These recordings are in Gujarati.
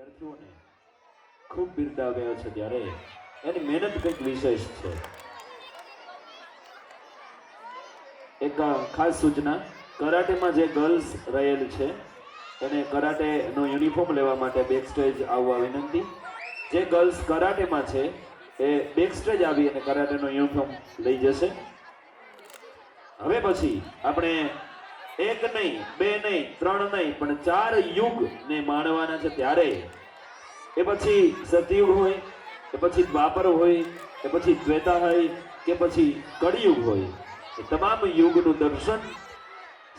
વિદ્યાર્થીઓને ખૂબ બિરદાવ્યા છે ત્યારે એની મહેનત કંઈક વિશેષ છે. એક ખાસ સૂચના, કરાટેમાં જે ગર્લ્સ રહેલ છે એને કરાટેનો યુનિફોર્મ લેવા માટે બેક સ્ટેજ આવવા વિનંતી. જે ગર્લ્સ કરાટેમાં છે એ બેક સ્ટેજ આવી અને કરાટેનો યુનિફોર્મ લઈ જશે. હવે પછી આપણે એક નહીં, બે નહીં, ત્રણ નહીં, પણ 4 યુગને માણવાના છે. ત્યારે એ પછી સતયુગ હોય, એ પછી દ્વાપર હોય, એ પછી ત્રેતા હોય કે પછી કળિયુગ હોય, એ તમામ યુગનું દર્શન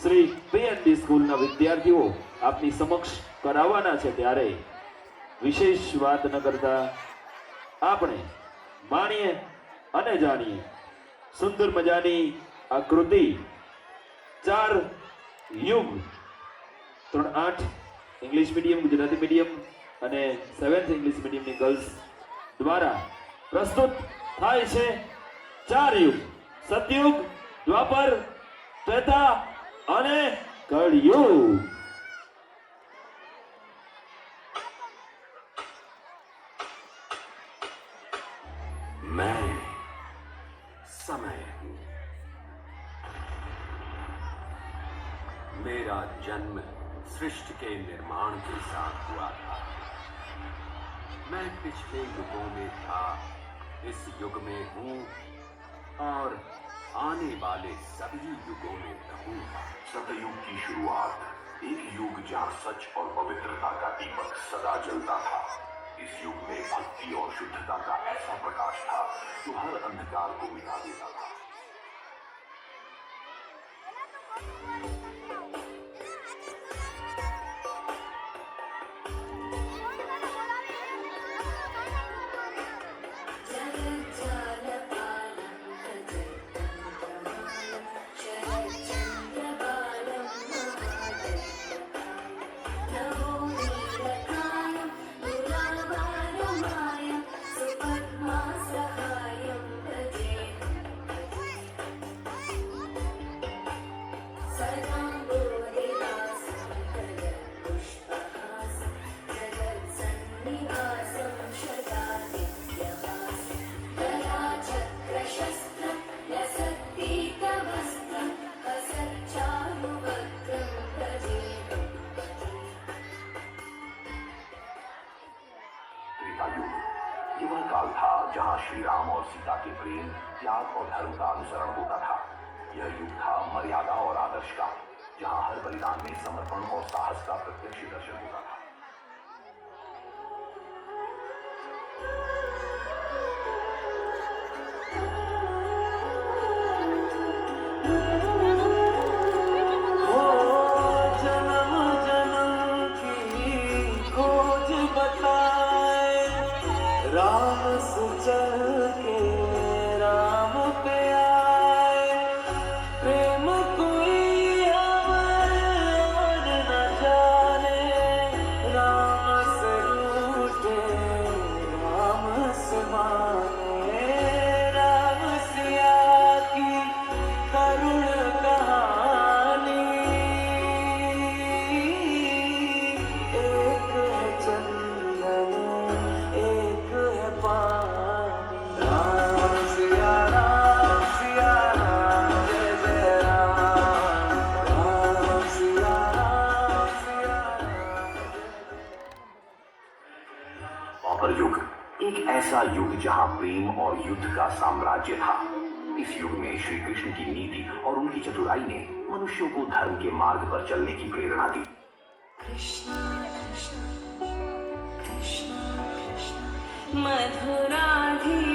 શ્રી પીએનડી સ્કૂલના વિદ્યાર્થીઓ આપની સમક્ષ કરાવવાના છે. ત્યારે વિશેષ વાત ન કરતા આપણે માણીએ અને જાણીએ સુંદર મજાની આ કૃતિ 4 યુગ 3-8 ઇંગ્લિશ મીડિયમ, ગુજરાતી મીડિયમ અને 7th ઇંગ્લિશ મીડિયમની ગર્લ્સ દ્વારા પ્રસ્તુત થાય છે. 4 યુગ, સતયુગ, દ્વાપર, ત્રેતા અને કળિયુગ. मैं समय हूं. मेरा जन्म सृष्टि के निर्माण के साथ हुआ था. मैं पिछले युगों में था, इस युग में हूं और आने वाले सभी युगों में रहूंगा. सतयुग की शुरुआत, एक युग जहाँ सच और पवित्रता का दीपक सदा जलता था. इस युग में भक्ति और शुद्धता का ऐसा प्रकाश था जो हर अंधकार को मिटा देता था. ये वह काल था जहां श्री राम और सीता के प्रेम, त्याग और धर्म का अनुसरण होता था. यह युग था मर्यादा और आदर्श का, जहां हर बलिदान में समर्पण और साहस का प्रत्यक्ष दर्शन होता था. राम से चल के राम पे आए, प्रेम कोई अमर और न जाने. राम से रूठे राम से माने, राम सिया की करुण कहानी. एक है चंदन, एक है पानी. राम सिया राम, जय जय राम. राम सिया राम, द्वापर युग, एक ऐसा युग जहां प्रेम और युद्ध का साम्राज्य था. इस युग में श्री कृष्ण की नीति और उनकी चतुराई ने मनुष्यों को धर्म के मार्ग पर चलने की प्रेरणा दी. कृष्णा कृष्णा कृष्णा कृष्णा मधुराधिपते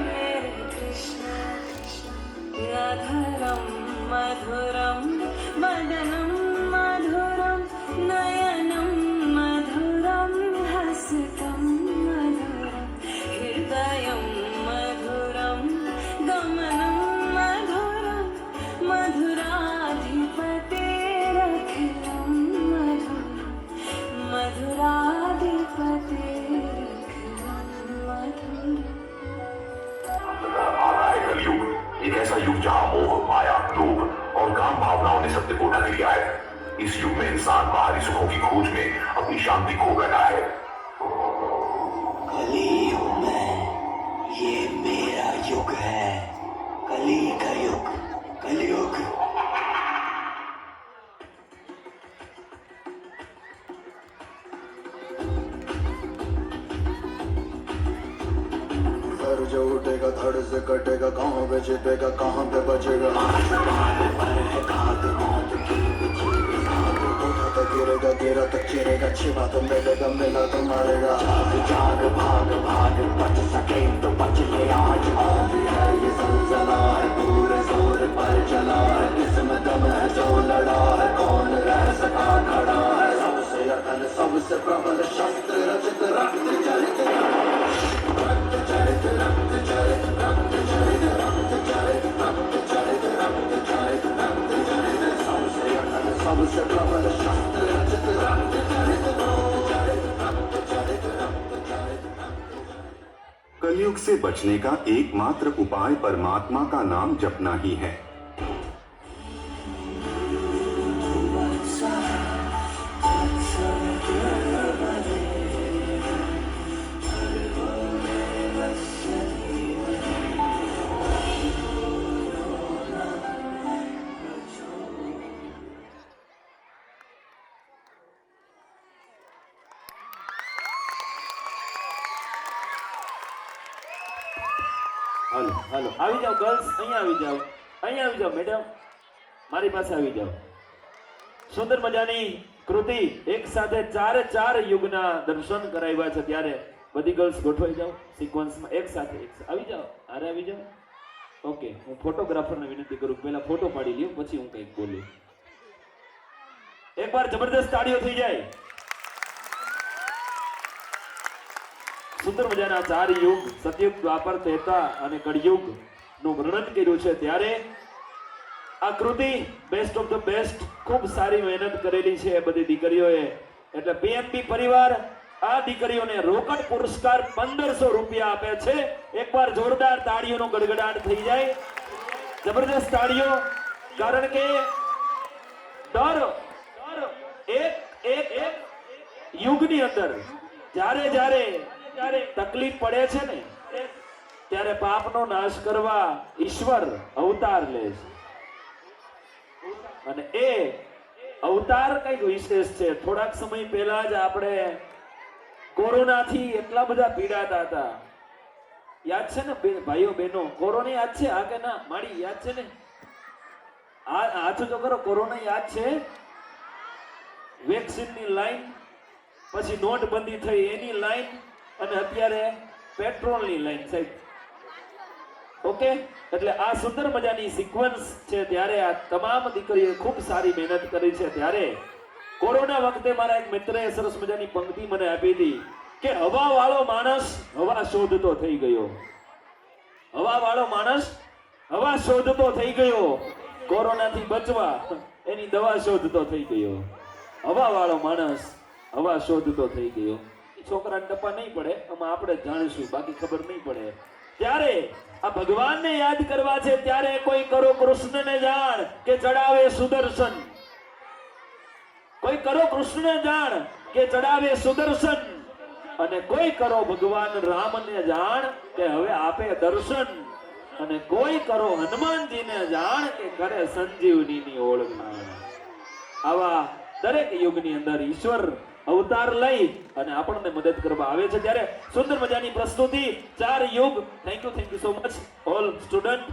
मेरे कृष्णा कृष्णा. अधरं मधुरं वदनं मधुरं नयनं मधुरं हसितं मधुरं हृदयं मधुरं गमनं मधुरं मधुराधिपतेरखिलं मधुरं मधुराधिपतेरखिलं मधुरं. आ रहा है कलयुग, एक ऐसा युग जहां मोह, माया, लोभ और काम भावनाओं ने सत्य को ढक लिया है. इस युग में इंसान बाहरी सुखों की खोज में अपने अपनी शांति खो बैठा है। कली हूं मैं, ये मेरा युग है, कली का युग, कलयुग। घर जो उठेगा धड़ से कटेगा, कहाँ पे छिपेगा कहाँ पे बचेगा। उठा तो गिरेगा, गिरा तो चिरेगा, छिपा तो मिलेगा, मिला तो मरेगा। जाग भाग भाग, बच सके तो बच ले आज है ये सलसला है, पूरे जोर पर चला है, किस्मत में जो लड़ा है, कौन रह सका खड़ा है। सबसे अकल सबसे प्रबल शस्त्र रचित रक्त चरित, रक्त चरित, रक्त चरित, रक्त चरित, रक्त चरित, रक्त चरित, रक्त चरित, रक्त चरित। सबसे अकल सबसे प्रबल शस्त्र रचित रक्त चरित, रक्त चरित, रक्त चरित, रक्त चरित, रक्त चरित। कलयुग से बचने का एकमात्र उपाय परमात्मा का नाम जपना ही है। હાલો હાલો આવી જાઓ ગર્લ્સ, અહીંયા આવી જાઓ, અહીંયા આવી જાઓ મેડમ, મારી પાસે આવી જાઓ. સુંદર મજાની કૃતિ એક સાથે ચાર યુગના દર્શન કરાવ્યા છે, ત્યારે બધી ગર્લ્સ ગોઠવાઈ જાઓ સિક્વન્સમાં એક સાથે આવી જાઓ. અરે આવી જાઓ. ઓકે, હું ફોટોગ્રાફરને વિનંતી કરું પહેલા ફોટો પાડી લ્યો, પછી હું કંઈક બોલું. એકવાર જબરદસ્ત તાળીઓ થઈ જાય. સુંદર મજાના ચાર યુગ, સતયુગ, દ્વાપર, ત્રેતા અને કળિયુગ નું વર્ણન કર્યું છે, ત્યારે આ કૃતિ બેસ્ટ ઓફ ધ બેસ્ટ, ખૂબ સારી મહેનત કરેલી છે બધી દીકરીઓએ. એટલે પીએમપી પરિવાર આ દીકરીઓને રોકડ પુરસ્કાર 1500 રૂપિયા આપે છે. એકવાર જોરદાર તાળીઓનો ગડગડાટ થઈ જાય, જબરદસ્ત તાળીઓ. કારણ કે એક યુગની અંદર જ્યારે તકલીફ પડે છે ને, ત્યારે પાપનો નાશ કરવા ઈશ્વર અવતાર લે છે. અને એ અવતાર કઈક વિશેષ છે. થોડાક સમય પહેલા જ આપણે કોરોનાથી એટલા બધા પીડાતા હતા, યાદ છે ને ભાઈઓ બહેનો? કોરોના યાદ છે? હા કે ના? મારી યાદ છે ને? હાથ તો કરો. કોરોના યાદ છે? વેક્સિનની લાઈન, પછી નોટબંધી થઈ એની લાઈન, અને અત્યારે પેટ્રોલની લાઈન સાહેબ. ઓકે, એટલે આ સુંદર મજાની સિક્વન્સ છે, ત્યારે આ તમામ દીકરીઓએ ખૂબ સારી મહેનત કરી છે. ત્યારે કોરોના વખતે મારા એક મિત્રએ સરસ મજાની પંક્તિ મને આપી હતી કે હવા વાળો માણસ હવા શોધતો થઈ ગયો, હવા વાળો માણસ હવા શોધતો થઈ ગયો, કોરોનાથી બચવા એની દવા શોધતો થઈ ગયો. હવા વાળો માણસ હવા શોધતો થઈ ગયો. છોકરાને ટપા નહીં પડે, આમાં આપણે જાણીશું, બાકી ખબર નહીં પડે. ત્યારે આ ભગવાનને યાદ કરવા છે, ત્યારે કોઈ કરો કૃષ્ણને જાણ કે ચડાવે સુદર્શન, કોઈ કરો કૃષ્ણને જાણ કે ચડાવે સુદર્શન, અને કોઈ કરો ભગવાન રામને જાણ કે હવે આપે દર્શન, અને કોઈ કરો હનુમાનજીને જાણ કે કરે સંજીવનીની ઓળખાણ. આવા દરેક યુગની અંદર ઈશ્વર અવતાર લઈ અને આપણને મદદ કરવા આવે છે. ત્યારે સુંદર મજાની પ્રસ્તુતિ, ચાર યુગ. Thank you so much all student.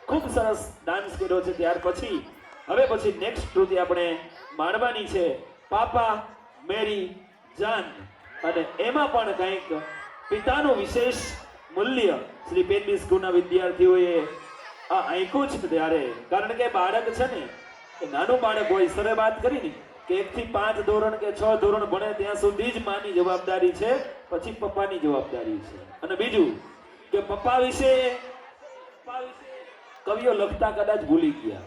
ખૂબ સરસ ડાન્સ કર્યો છે. ત્યાર પછી હવે નેક્સ્ટ કૃતિ આપણે માણવાની છે, પાપા મેરી જાન. અને એમાં પણ કંઈક પિતાનું વિશેષ મૂલ્ય શ્રી પેનબી સ્કૂલના વિદ્યાર્થીઓએ આ આંક્યું છે. ત્યારે કારણ કે બાળક છે ને, એ નાનું બાળક હોય, સરે વાત કરી ને કે 1 થી 5 ધોરણ કે 6 ધોરણ ભણે ત્યાં સુધી જ માની જવાબદારી છે, પછી પપ્પાની જવાબદારી છે. અને બીજું કે પપ્પા વિશે કવિઓ લખતા કદાચ ભૂલી ગયા,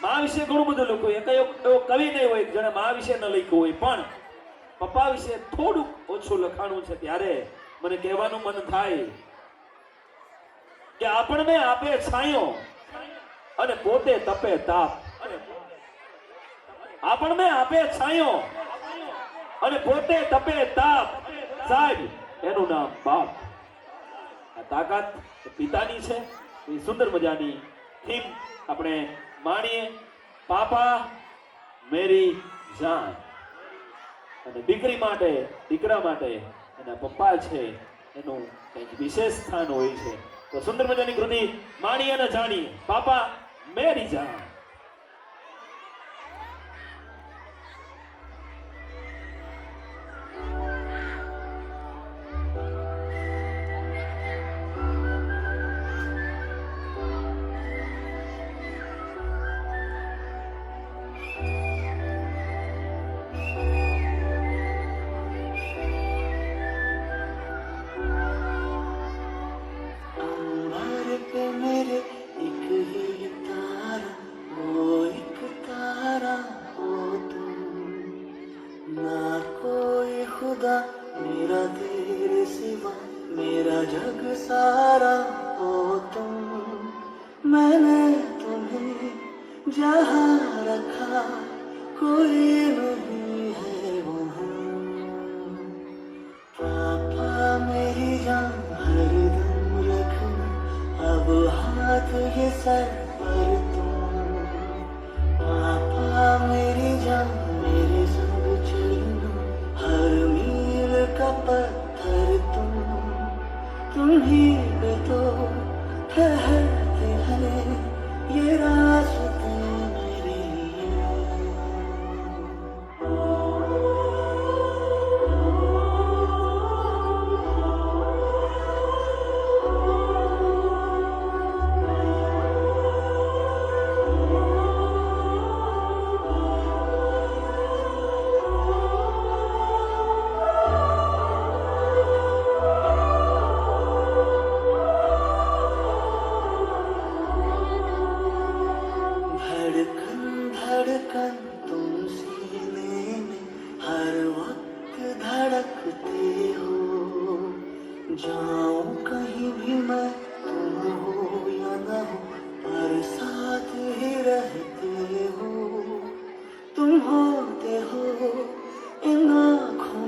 મા વિશે ઘણું બધું લખ્યું. એક એવો કવિ નહીં હોય જેણે મા વિશે ન લખ્યું હોય, પણ પપ્પા વિશે થોડુંક ઓછું લખાણું છે. ત્યારે મને કહેવાનું મન થાય કે આપણને આપે છાંયો અને પોતે તપે તાપ. આપણને આપે છાંયો અને પોતે તપે તાપ, સાહેબ એનું નામ બાપ. આ તાકાત એ પિતાની છે. એ સુંદર મજાની થીમ આપણે માણીએ. પાપા મેરી જાન. અને દીકરી માટે, દીકરા માટે એના પપ્પા છે એનું કંઈક વિશેષ સ્થાન હોય છે. તો સુંદર મજાની કૃતિ માણીએ અને જાણીએ. પાપા મેરી જાન. अंबर पे मेरे एक ही तारा, वो एक तारा हो तुम, ना कोई खुदा मेरा तेरे सिवा, मेरा जग सारा हो तुम. मैंने तुम्हें जहाँ रखा कोई नहीं है वहाँ. पापा मेरी जान हरदम रखना, अब हाथ ये सर पर तुम. पापा मेरी जान मेरे संग चलना, हर मील का पत्थर तुम ही पे तो ठहरते हैं ये रास्ते मेरे लिए. धड़कन धड़कन तुम सीने में हर वक्त धड़कते हो. जाऊं कहीं भी मैं तुम हो या न हो, पर साथ ही रहते हो. तुम होते हो इन आँखों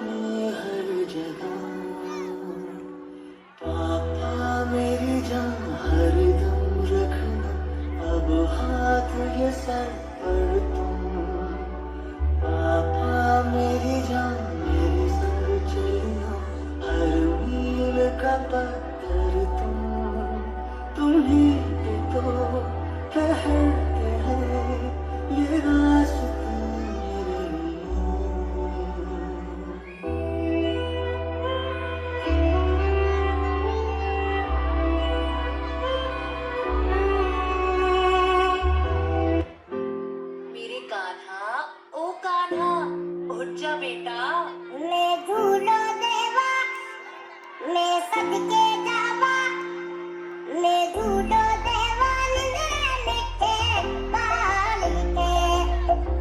में हर जगह. पापा मेरी जान हरदम रखना, अब हाथ ये सर पर तुम. पापा मेरी जान मेरे संग चलना, हर मील का पत्थर तुम ही पे तो ठहरते हैं ये रास्ते मेरे लिए. मेरे कान्हा, ओ कान्हा, उठ जा बेटा. ले झूलो देवा, ले सदके जावा, ले झूलो देवा निंदरे मिठे बालिके,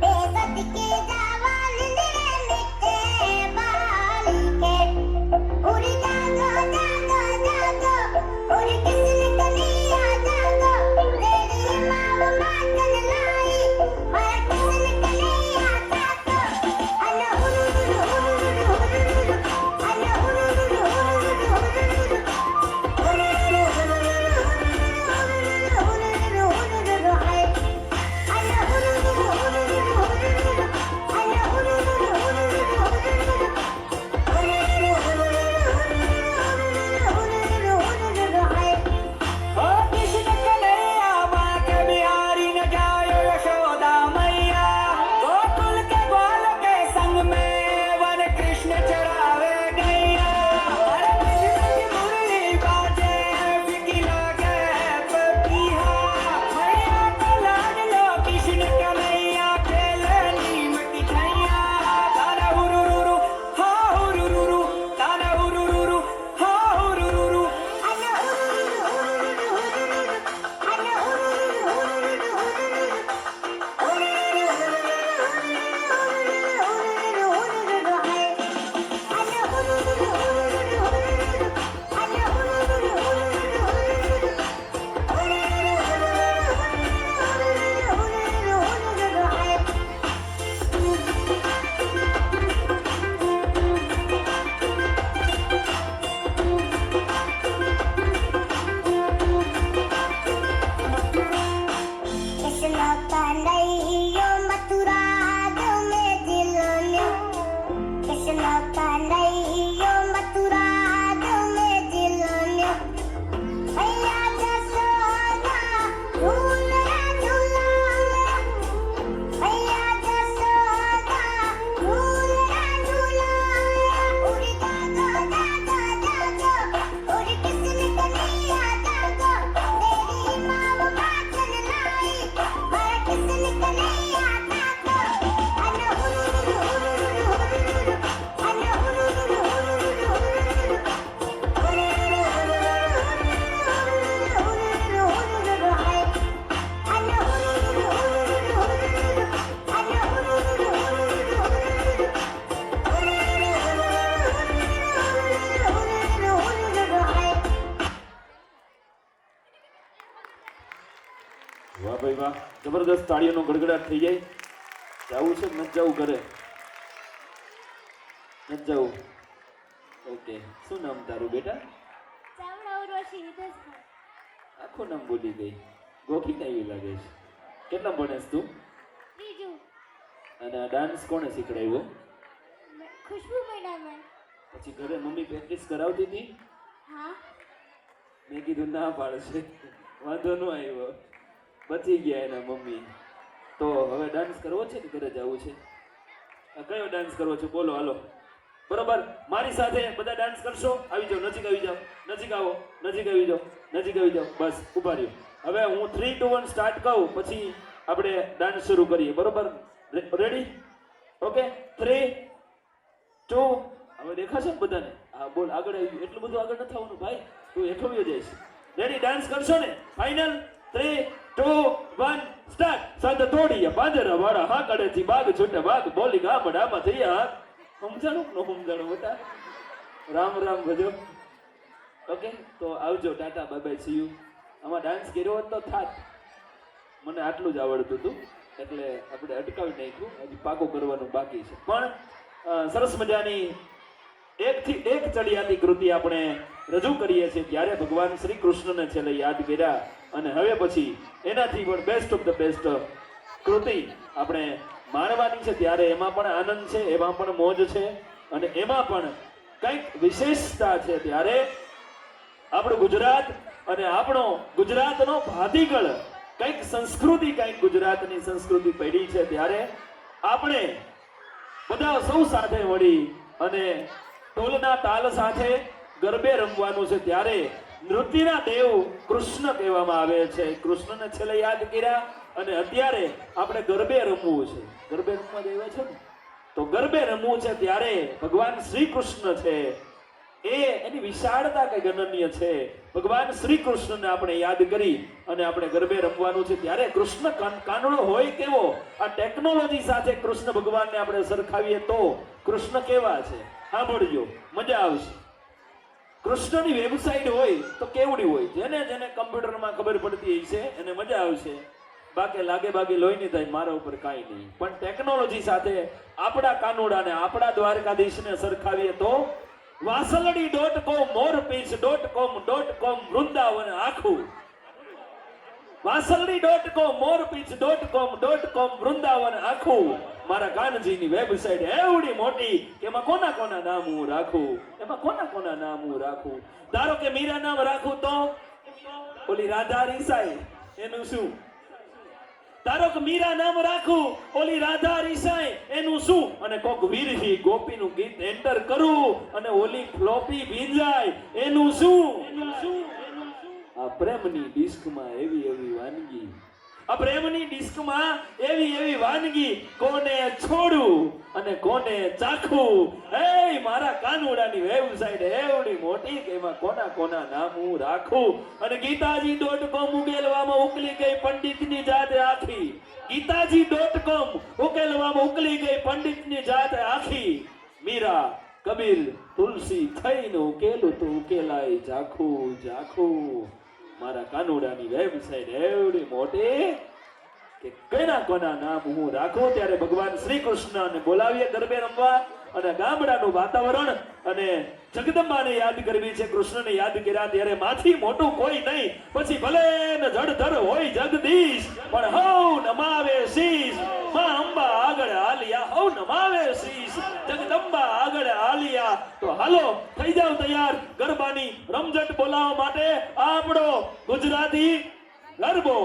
ले सदके जावा निंदरे मिठे बालिके. उड़ जागो जागो जागो, उड़ किसने कलिया जागो, तेरी माँ मातन लाई, मैं किसने कलिया जागो. अन हुरुरुरु हुरुरुरु हुरुरुरु, अन हुरुरुरु हुरुरुरु हुरुरुरु, વાહ, જબરદસ્ત તાળીઓનો ગડગડાટ થઈ જાય. જવું છે કે નથી જવું ઘરે? નથી જવું. ઓકે, શું નામ તારું બેટા? આખું નામ ભૂલી ગઈ. ગોખી એવી લાગે છે. કેટલા ભણેશ તું? અને આ ડાન્સ કોણે શીખડાવ્યો? खुशबू मैडम પછી ઘરે મમ્મી પ્રેક્ટિસ કરાવતી હતી? મેં કીધું ના પાડશે, વાંધો ન આવ્યો, બચી ગયા એના મમ્મી. તો હવે ડાન્સ કરવો છે કે ઘરે જવું છે? કયો ડાન્સ કરવો છે બોલો, હાલો. બરોબર, મારી સાથે બધા ડાન્સ કરશો? આવી જાઓ, નજીક આવી જાઓ, નજીક આવો, નજીક આવી જાઓ, નજીક આવી જાઓ. બસ ઉભા રહ્યો. હવે હું 3, 2, 1 સ્ટાર્ટ કહું પછી આપણે ડાન્સ શરૂ કરીએ. બરોબર, રેડી? ઓકે, 3, 2. હવે દેખાશે ને બધાને? હા બોલ, આગળ આવી. એટલું બધું આગળ નથી આવવાનું ભાઈ, તું હેઠો વયો જઈશ. રેડી? ડાન્સ કરશો ને? ફાઇનલ? 3, 2, 1 સ્ટાર્ટ. સંત તોડીએ પાંજરા વાળા હા કડેથી બાગ છૂટે બાગ બોલી ગામડામાં થઈ હા. સમજાણું ન સમજાણું બેટા? રામ રામ ભજો. ઓકે, તો આવજો, Tata, bye bye, C you. આમાં ડાન્સ કર્યો હોત તો થાત. મને આટલું જ આવડતું હતું એટલે આપણે અટકાવી નાખ્યું, હજી પાકું કરવાનું બાકી છે. પણ સરસ મજાની એકથી એક ચડિયાતી કૃતિ આપણે રજૂ કરીએ છીએ ત્યારે ભગવાન શ્રી કૃષ્ણને છેલ્લે યાદ કર્યા અને હવે પછી એનાથી પણ બેસ્ટ ઓફ ધ બેસ્ટ કૃતિ આપણે માણવાની છે ત્યારે એમાં પણ આનંદ છે, એમાં પણ મોજ છે અને એમાં પણ કંઈક વિશેષતા છે. ત્યારે આપણું ગુજરાત અને આપણો ગુજરાતનો ભાતીગળ કંઈક સંસ્કૃતિ, કંઈક ગુજરાતની સંસ્કૃતિ પડી છે ત્યારે આપણે બધા સૌ સાથે મળી અને ઢોલના તાલ સાથે ગરબે રમવાનું છે. ત્યારે નૃત્યના દેવ કૃષ્ણ કહેવામાં આવે છે. કૃષ્ણને છેલ્લે યાદ કર્યા અને અત્યારે આપણે ગરબે રમવું છે. ગરબે રમવા દેવા છે ને, તો ગરબે રમવું છે ત્યારે ભગવાન શ્રી કૃષ્ણ છે એની વિશાળતા કઈ અનન્ય છે. ભગવાન શ્રી કૃષ્ણને આપણે યાદ કરી અને આપણે ગરબે રમવાનું છે. ત્યારે કૃષ્ણ કાનડો હોય કેવો, આ ટેકનોલોજી સાથે કૃષ્ણ ભગવાનને આપણે સરખાવીએ તો કૃષ્ણ કેવા છે સાંભળજો, મજા આવશે. કૃષ્ણની વેબસાઇટ હોય તો કેવડી હોય, જેને જેને કમ્પ્યુટરમાં ખબર પડતી છે એને મજા આવશે. બાકી લાગે બાકી લોહી નહીં થાય, મારા ઉપર કાંઈ નહીં. પણ ટેકનોલોજી સાથે આપણા કાનુડાને, આપણા દ્વારકાધીશને સરખાવીએ તો વાસલડી.com, મોરપીંછ.com, વૃંદાવન આખું. વાસલડી.com, મોરપીંછ.com, વૃંદાવન આખું. મારા કાનજીની વેબસાઇટ એવડી મોટી કે એમાં કોના કોના નામ હું રાખું, એમાં કોના કોના નામ હું રાખું. ધારો કે મીરા નામ રાખું તો ઓલી રાધા રીસાય એનું શું? ધારો કે મીરા નામ રાખું, ઓલી રાધા રીસાય એનું શું? અને કોક વીરહી ગોપીનું ગીત એન્ટર કરું અને ઓલી ફ્લોપી ભીંજાય એનું શું? આ પ્રેમની ડિસ્કમાં એવી એવી વાનગી, આ પ્રેમની ડિસ્કમાં એવી એવી વાનગી, કોને છોડું અને કોને ચાખું. એ મારા કાનુડાની વેબસાઇટ એવડી મોટી કે એમાં કોના કોના નામ હું રાખું. અને ગીતાજી.com ઉકેલવામાં ઉકલી ગઈ પંડિતની જાત આખી. ગીતાજી.com ઉકેલવામાં ઉકલી ગઈ પંડિતની જાત આખી. મીરા, કબીર, તુલસી થઈને ઉકેલું તો ઉકેલાય ઝાખું ઝાખું. મારા કાનુડાની વેબસાઇટ એવડી મોટી કે કોના કોના નામ હું રાખું. ત્યારે ભગવાન શ્રી કૃષ્ણને બોલાવીએ ગરબે રમવા અને ગામડાનું વાતાવરણ અને જગદંબાને યાદ કરવી છે. કૃષ્ણને યાદ કર્યા ત્યારે માથી મોટું કોઈ નહીં, પછી ભલે ને જડધર હોય જગદીશ પણ હઉ નમાવે શીશ. માં અંબા આગળ આલિયા, હઉ નમાવે શીશ. જગદંબા આગળ આલિયા. તો હાલો થઈ જાવ તૈયાર ગરબાની રમઝટ બોલાવવા માટે. આપણો ગુજરાતી ગરબો.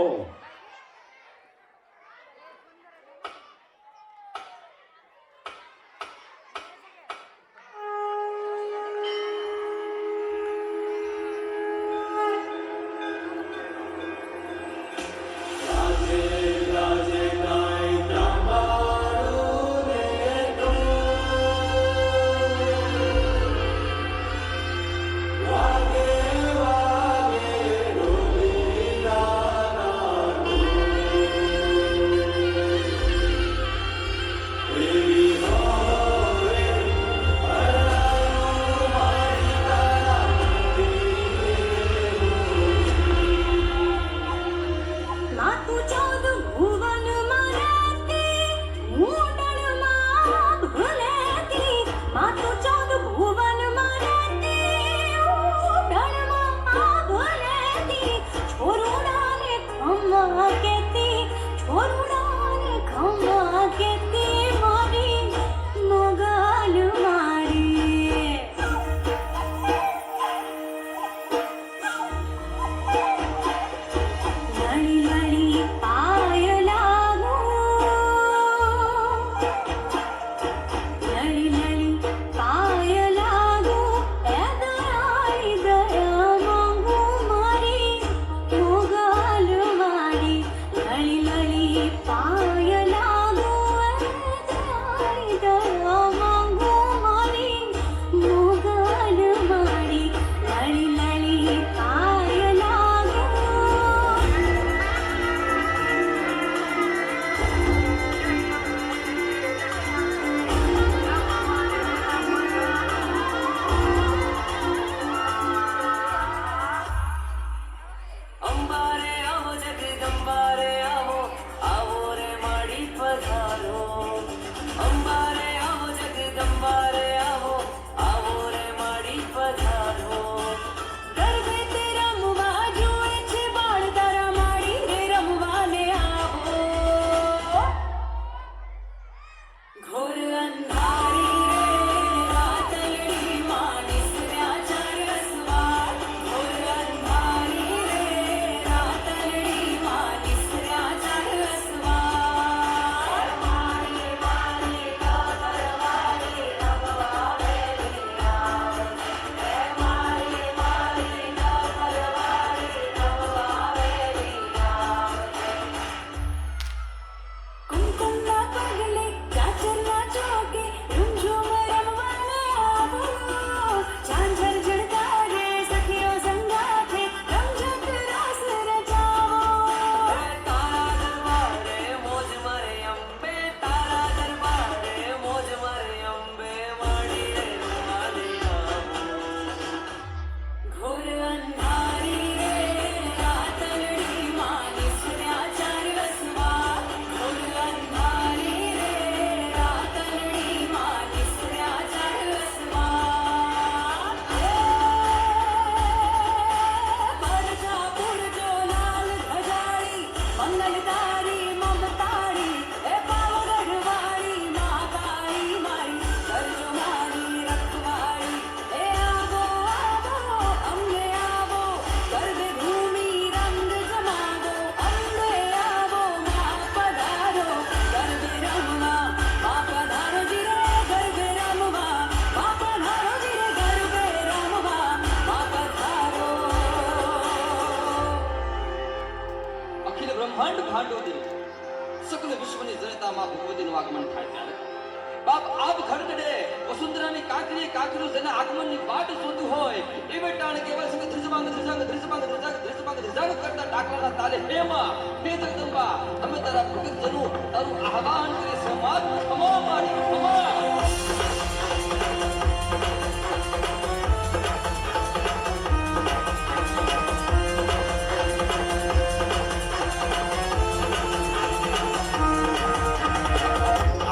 કરવા માંગુ મારી મોગલ મારી લળી લળી પાય લાગો અંબારે આવો જગદંબારે આવો આવો રે માડી પધારો અંબારે આવો જગદંબારે આવો આવો રે માડી પધારો ગરબે તે રમવા જુએ છે બાળ તારા માડી રે રમવાને આવો ઘોર અંધારી રે રાતડી માની સ્યા ચરસવા ઘોર અંધારી રે રાતડી માની સ્યા ચરસવા મારી મારી કાવરવાળી રમવા વેલી આવ હે મારી મારી કાવરવાળી રમવા વેલી આવ કુમકુમના પગલે ચાચરના ચોકે રૂમઝૂમ રમવાને આવો ઝાંઝર ઝડકારે સખીઓ સંગાથે રમઝટ રાસ રચાવો તારા દરબારે મોજ મારે અંબે તારા દરબારે મોજ મારે અંબે માડી રે રમવાને આવો ઘોર અંધારી રે રાતડી માની સ્યા ચરસવા ઘોર અંધારી રે રાતડી માની સ્યા ચરસવા પરજા પુરજો લાલ ધજાળી મંગલકારી મમતાળી એ પાવગઢવાળી મહાકાળી મારી કરજો મારી રખવાળી એ આવો આવો અંબે આવો ગરબે ઘૂમી રંગ જમાવો અંબે આવો માં પધારો ગરબે રમવા માં પધારો જીરે ગરબે રમવા માં પધારો જીરે ગરબે રમવા માં પધારો અખિલ બ્રહ્માંડ ભાંડોદરી સકલ વિશ્વની જનતામાં ભગવતીનું આગમન થાય ત્યારે બાપ આપ ખડગડે વસુંધરાની કાકરી કાકરું જેના આગમનની વાટ શોધ્યું હોય એ બેટાણ કેવળ સંગ ધ્રિજવાંગ ધ્રિજાંગ ધ્રિજવાંગ ધ્રિજાંગ ધ્રિજવાંગ ધ્રિજાંગ કરતા ડાકરાના તાલે હેમાં હે જગદંબા અમે તારા ભગત જનો તારું આહવાન કરી સમાજ ખમા મારી ખમા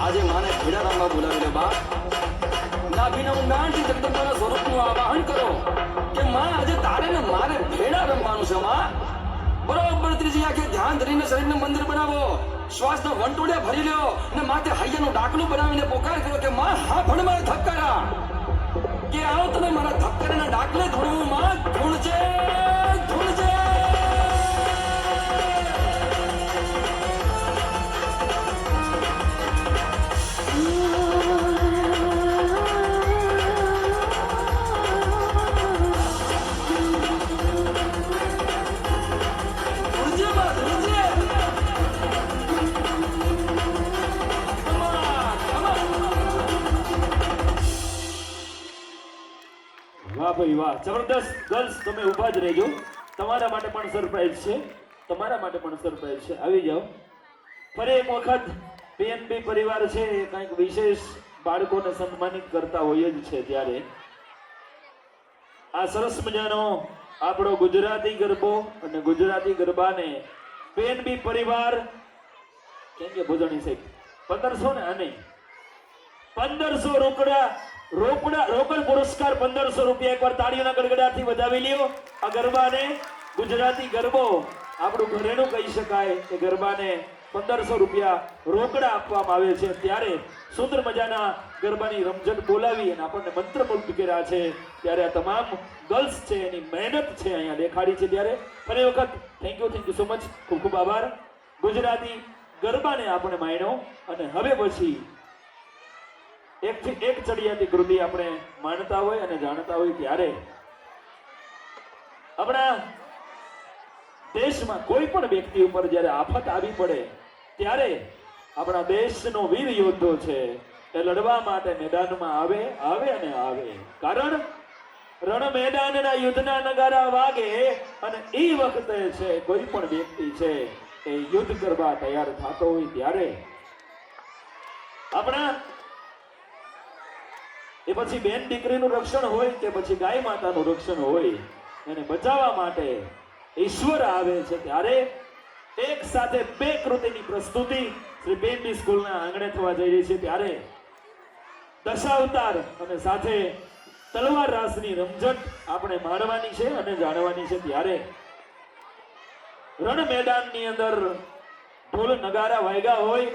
આજે માને ભેડા રમવા બોલાવી લે બા નાભીના ઊંડાણથી જગદંબાના સ્વરૂપનું આવાહન કરો કે માં આજે તારે ને મારે ભેડા રમવાનું છે માં બરોબર ત્રીજી આંખે ધ્યાન ધરીને શરીરને મંદિર બનાવો શ્વાસના વંટોળિયા ભરી લ્યો ને માથે હૈયાનું ડાકલું બનાવીને પોકાર કર્યો કે માં હા ભણ મારે ધબકારા કે આવો તમે મારા ધબકારાના ડાકલે ધૂણવું માં ધૂણજે ધૂણજે ધૂણજે માં ધૂણજે વાહ ભાઈ વાહ, જબરદસ્ત. ગર્લ્સ તમે ઊભા જ રહેજો, તમારા માટે પણ સરપ્રાઈઝ છે, તમારા માટે પણ સરપ્રાઈઝ છે. આવી જાઓ. ફરી એક વખત PNB પરિવાર છે એ કંઈક વિશેષ બાળકોને સન્માનિત કરતા હોય જ છે ત્યારે આ સરસ મજાનો આપણો ગુજરાતી ગરબો અને ગુજરાતી ગરબાને PNB પરિવાર કેમ કે ભોજણી સાહેબ 1500 ને આ નહીં 1500 રોકડ પુરસ્કાર 1500 રૂપિયા. એકવાર તાળીઓના ગડગડાટથી વધાવી લ્યો. આ ગરબાને ગુજરાતી ગરબો આપણું ઘરેણું કહી શકાય એ ગરબાને 1500 રૂપિયા રોકડા આપવામાં આવે છે. ત્યારે સુંદર મજાના ગરબાની રમઝટ બોલાવી અને આપણને મંત્રમુગ્ધ કર્યા છે. ત્યારે આ તમામ ગર્લ્સ છે એની મહેનત છે અહીંયા દેખાડી છે. ત્યારે ફરી વખત થેન્ક યુ સો મચ, ખૂબ ખૂબ આભાર. ગુજરાતી ગરબાને આપણે માણ્યો અને હવે પછી એકથી એક ચડિયાતી કૃતિ આપણે માણતા હોય અને જાણતા હોય ત્યારે આપણા દેશમાં કોઈ પણ વ્યક્તિ ઉપર જ્યારે આફત આવી પડે ત્યારે આપણા દેશનો વીર યોદ્ધો છે એ લડવા માટે મેદાનમાં આવે અને આવે. કારણ રણ મેદાનના યુદ્ધના નગારા વાગે અને એ વખતે છે કોઈ પણ વ્યક્તિ છે એ યુદ્ધ કરવા તૈયાર થતો હોય ત્યારે આપણા એ પછી બેન દીકરીનું રક્ષણ હોય કે પછી ગાય માતાનું રક્ષણ હોય એને બચાવવા માટે ઈશ્વર આવે છે. ત્યારે એક સાથે બે કૃતિની પ્રસ્તુતિ શ્રી બેનની સ્કૂલના આંગણે થવા જઈ રહી છે. ત્યારે દશાવતાર અને સાથે તલવાર રાસની રમઝટ આપણે માણવાની છે અને જાણવાની છે. ત્યારે રણ મેદાનની અંદર ઢોલ નગારા વાગ્યા હોય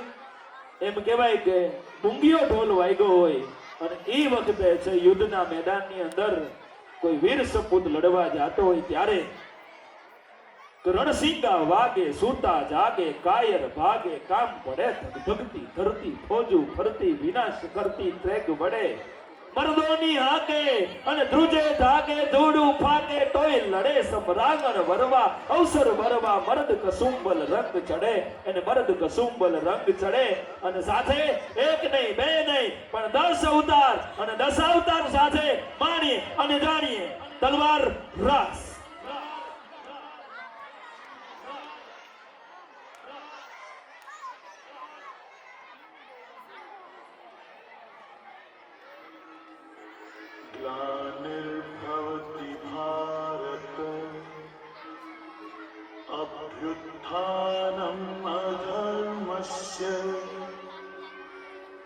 એમ કહેવાય કે ડુંગીયો ઢોલ વાગ્યો હોય અને એ વખતે છે યુદ્ધના મેદાનની અંદર કોઈ વીર સપૂત લડવા જતો હોય ત્યારે રણસિંગા વાગે સૂતા જાગે કાયર ભાગે કામ પડે ભક્તિ ધરતી ફોજુ ફરતી વિનાશ કરતી ત્રેગ વડે મર્દોની હાકે અને ધ્રુજે ધાકે ધોડું ફાકે તોય લડે સમરાંગણ વરવા અવસર વરવા મર્દ કસુંબલ રંગ ચડે અને મર્દ કસુંબલ રંગ ચડે અને સાથે એક નહીં બે નહીં પણ 10 અવતાર અને 10 અવતાર સાથે માણીએ અને જાણીએ તલવાર રાસ. ग्लानिर्भवति भारत अभ्युत्थानम् अधर्मस्य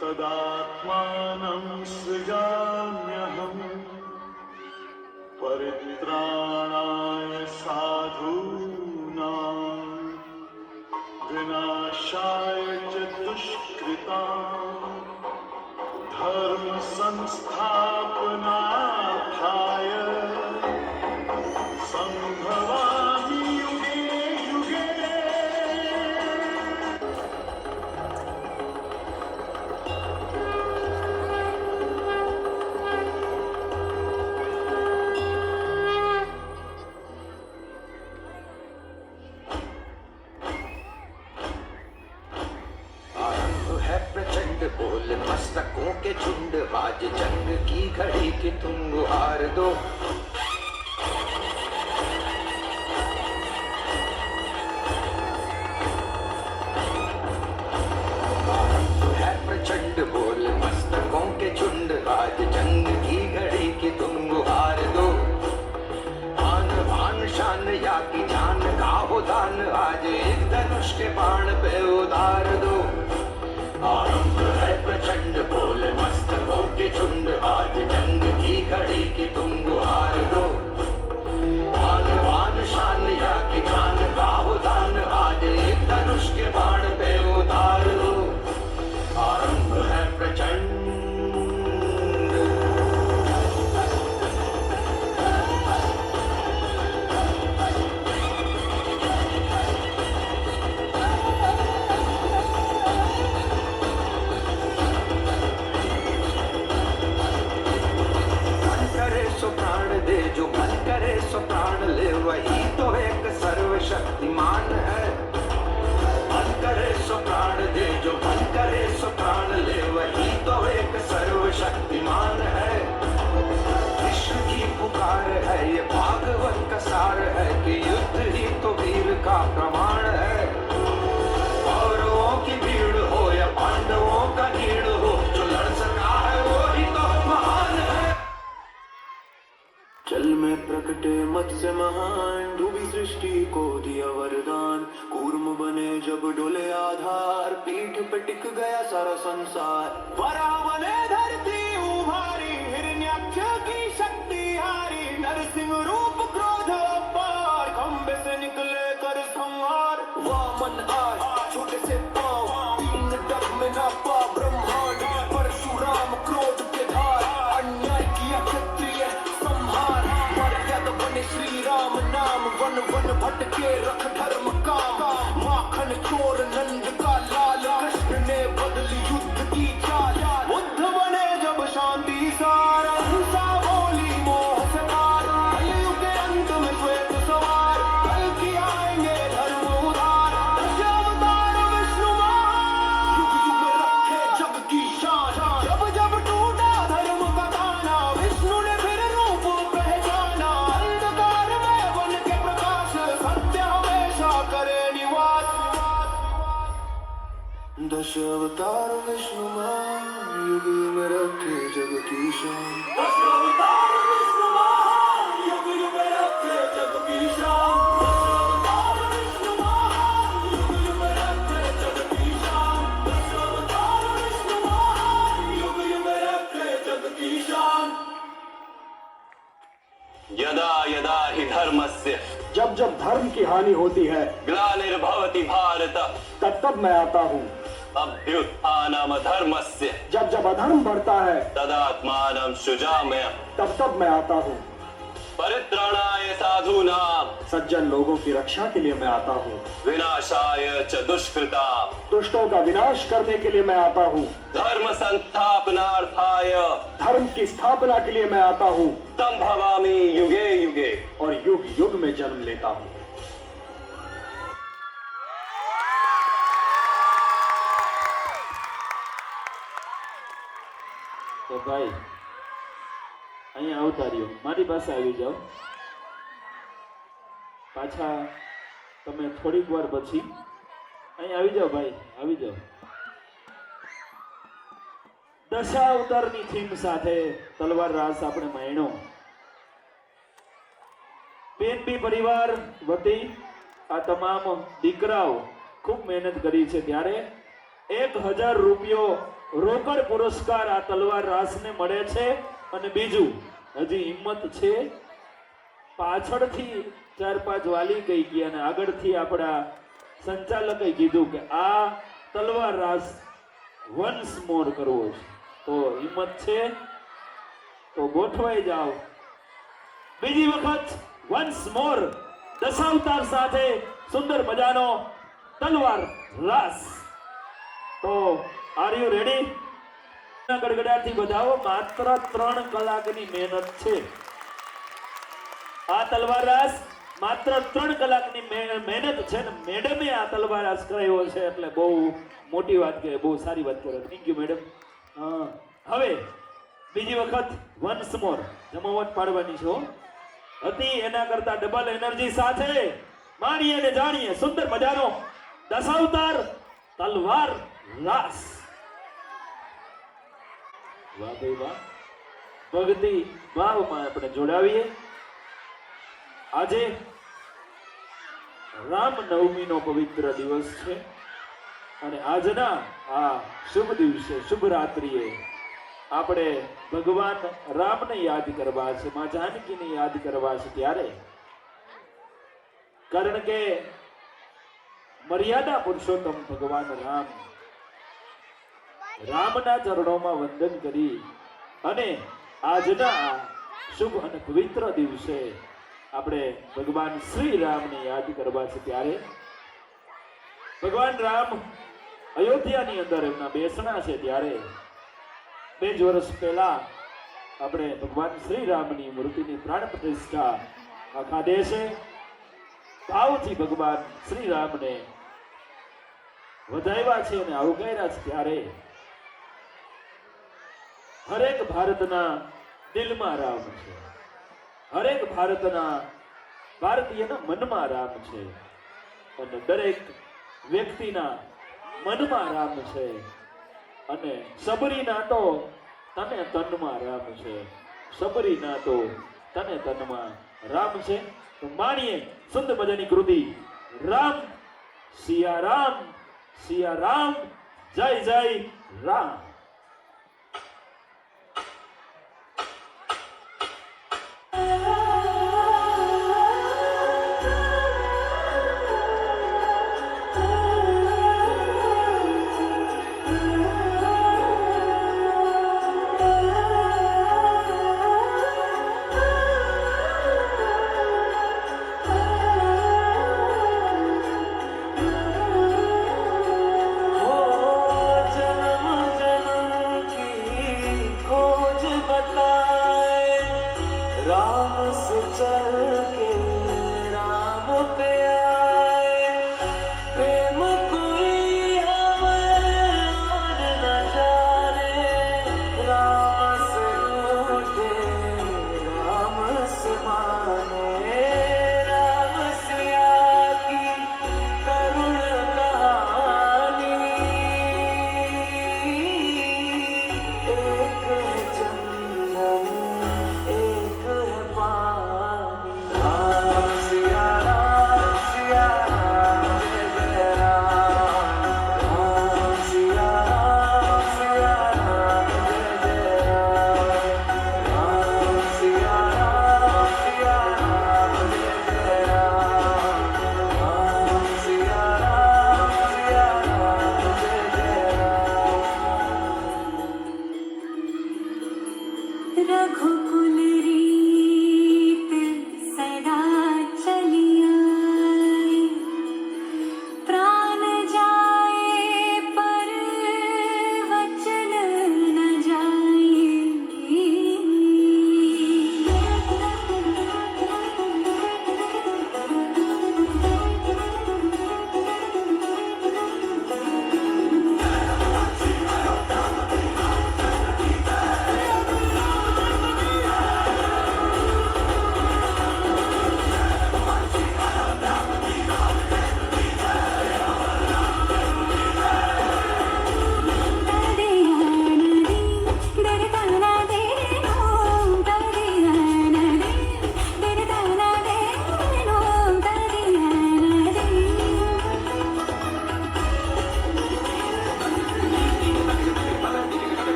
तदात्मानं सृजाम्यहम् परित्राणाय साधूनां विनाशाय च दुष्कृताम् धर्म संस्थापनार्थाय संभवामि युगे युगे. आरंभ है प्रचंड बोल मस्तकों के झुंड आज जंग की घड़ी की तुम गुहार दो. आरंभ है प्रचंड बोल मस्तकों के झुंड आज जंग की घड़ी की तुम गुहार दो. आन बान शान या की जान का हो दान आज एक धनुष के बाण पे उतार दो. आरंभ है प्रचंड बोल मस्तकों के झुंड आज जंग की घड़ी की तुम गुहार दो. आन बान शान या की जान का हो दान आज एक धनुष के बाण पे उतार दो. आरंभ है प्रचंड. जो मन करे सो प्राण ले वही तो एक सर्वशक्तिमान है. मन करे सो प्राण दे जो मन करे सो प्राण ले वही तो एक सर्वशक्तिमान है. विश्व की पुकार है ये भागवत का सार है कि युद्ध ही तो वीर का प्रमाण है. कौरवों की भीड़ हो या पांडवों का नीड़ हो जो लड़ सका है वो ही तो महान है. जल में प्रकटे मत्स्य महान डूबी सृष्टि को दिया वरदान. कूर्म बने जब डोले आधार पीठ पे टिक गया सारा संसार. वरा बने धरती उभारी हिरण्याक्ष की शक्ति हारी. नरसिंह रूप क्रोध अपार खंबे से निकले कर संहार. वामन आज छोटे से पांव तीन डग में नापा ब्रह्मांड. परशुराम क्रोध के धार अन्याय किया क्षत्रिय संहार. श्री राम नाम वन वन भटके रख धर्म का. माखन चोर नंद का लाल कृष्ण ने बदली युद्ध की चाल. अवतार विष्णु मान युग युग रखे जग की शान यदा यदा हि धर्मस्य जब जब धर्म की हानि होती है ग्लानिर्भवति भारत तब तब मैं आता हूँ। अभ्युत्थानम धर्मस्य जब जब अधर्म बढ़ता है तदात्मानं सृजाम्य तब तब मैं आता हूँ। परित्राणाय साधूनां सज्जन लोगों की रक्षा के लिए मैं आता हूँ। विनाशाय च दुष्कृतां दुष्टों का विनाश करने के लिए मैं आता हूँ। धर्म संस्थापनार्थाय धर्म की स्थापना के लिए मैं आता हूँ संभवामि युगे युगे। और युग युग में जन्म लेता हूँ। તો ભાઈ અહીંયા આવતા રહ્યો, મારી પાસે આવી જાઓ. પાછા તમે થોડીક વાર પછી અહીંયા આવી જાઓ ભાઈ, આવી જાઓ. દશાવતારની થીમ સાથે તલવાર રાસ આપણે માણ્યો. બેનબી પરિવાર વતી આ તમામ દીકરાઓ ખૂબ મહેનત કરી છે, ત્યારે 1000 રૂપિયો રોકડ પુરસ્કાર આ તલવાર રાસને મળે છે. અને બીજું, હજી હિંમત છે, પાછળથી 4-5 વાલી કહી ગયા અને આગળથી આપણા સંચાલકે કીધું કે આ તલવાર રાસ વન્સ મોર કરવો છે. તો હિંમત છે તો ગોઠવાઈ જાઓ. બીજી વખત વન્સ મોર દશાવતાર સાથે સુંદર મજાનો તલવાર રાસ. તો આર યુ રેડી? ગડગડાટથી બધાઓ. માત્ર 3 કલાકની મહેનત છે આ તલવાર રાસ, માત્ર 3 કલાકની મહેનત છે ને મેડમે આ તલવાર રાસ કરાયો છે, એટલે બહુ મોટી વાત કહેવાય, બહુ સારી વાત કહેવાય. Thank you madam. હવે બીજી વખત વન્સ મોર જમાવટ પાડવાની છે હતી, એના કરતા ડબલ એનર્જી સાથે માણીએ ને જાણીએ સુંદર મજાનો દશાવતાર તલવાર રાસ. વાહ ભાઈ વાહ. ભક્તિ ભાવમાં આપણે જોડાવીએ. આજે રામનવમીનો પવિત્ર દિવસ છે અને આજના આ શુભ દિવસે, શુભ રાત્રિએ આપણે ભગવાન રામને યાદ કરવા છે, માં જાનકીને યાદ કરવા છે. ત્યારે કારણ કે મર્યાદા પુરુષોત્તમ ભગવાન રામના ચરણોમાં વંદન કરી અને આજના શુભ અને પવિત્ર દિવસે આપણે ભગવાન શ્રી રામને યાદ કરવા છે. ત્યારે ભગવાન રામ અયોધ્યાની અંદર એમના બેસણા છે, ત્યારે 2 વર્ષ પહેલા આપણે ભગવાન શ્રી રામની મૂર્તિની પ્રાણ પ્રતિષ્ઠા આખા દેશે ભાવથી ભગવાન શ્રી રામને વધાવ્યા છે અને આવકાર્યા છે. ત્યારે હરેક ભારતના દિલમાં રામ છે, હરેક ભારતીયના મનમાં રામ છે અને દરેક વ્યક્તિના મનમાં રામ છે. અને સબરીના તો તને તનમાં રામ છે, સબરીના તો તને તનમાં રામ છે. તો માણીએ સુંદર મજાની કૃતિ રામ સિયા રામ, સિયા રામ, જય જય રામ. जन्म रघुकुल रीत सदा चली आई। प्राण जाए पर वचन न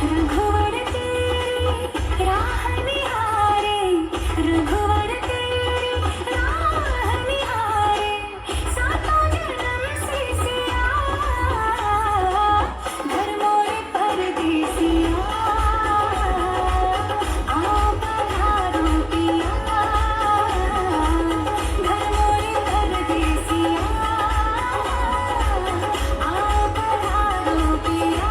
रघुवर तेरी राह निहारे, रघुवर तेरी राह निहारे, सातों जन्म से सिया, घर मोरे परदेसिया, आओ पधारो पिया, घर मोरे परदेसिया, आओ पधारो पिया।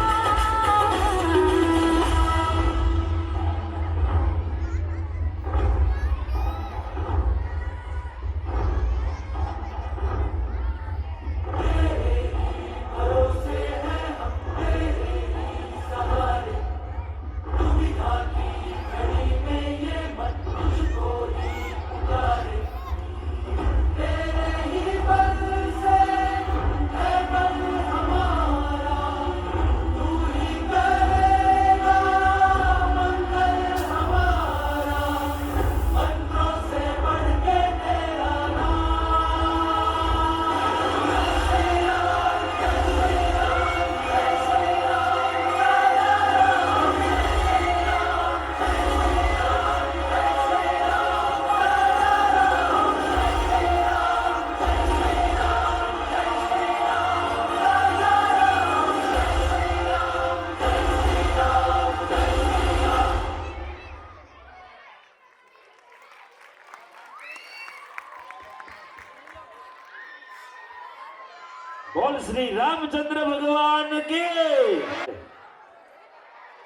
બોલ શ્રી રામચંદ્ર ભગવાન કે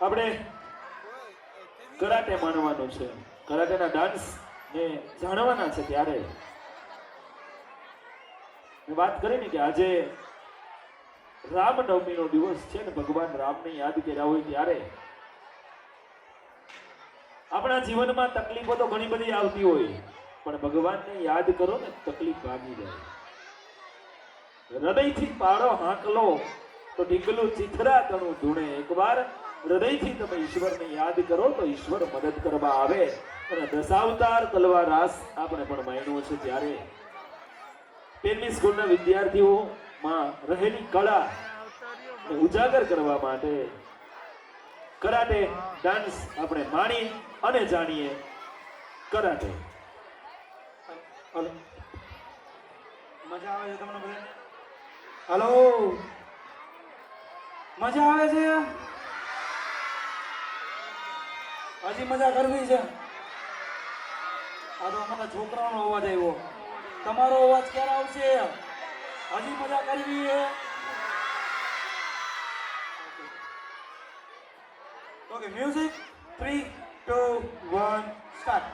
આપણે કરાટે માણવાનું છે, કરાટેના ડાન્સ ને જાણવાના છે. ત્યારે મેં વાત કરી ને કે આજે રામનવમીનો દિવસ છે ને, ભગવાન રામને યાદ કર્યા હોય ત્યારે આપણા જીવનમાં તકલીફો તો ઘણી બધી આવતી હોય, પણ ભગવાનને યાદ કરો ને તકલીફ ભાગી જાય. હૃદયથી પાડો હાંકલો તો ઢીંગલું ચીથરા તણું ધૂણે. એકવાર હૃદયથી તમે ઈશ્વરને યાદ કરો તો ઈશ્વર મદદ કરવા આવે. અને દશાવતાર તલવાર રાસ આપણે પણ માણ્યો છે. ત્યારે 13મી સ્કૂલના વિદ્યાર્થીઓમાં રહેલી કળા ઉજાગર કરવા માટે કરાટે ડાન્સ આપણે માણીએ અને જાણીએ. કરાટે મજા આવે છે તમને બધાને? હલો, મજા આવે છે? હજી મજા કરવી છે? આ તો અમારા છોકરાઓનો અવાજ આવ્યો. તમારો અવાજ ક્યારે આવશે? હજી મજા કરવી છે? Okay, music 3, 2, 1 start.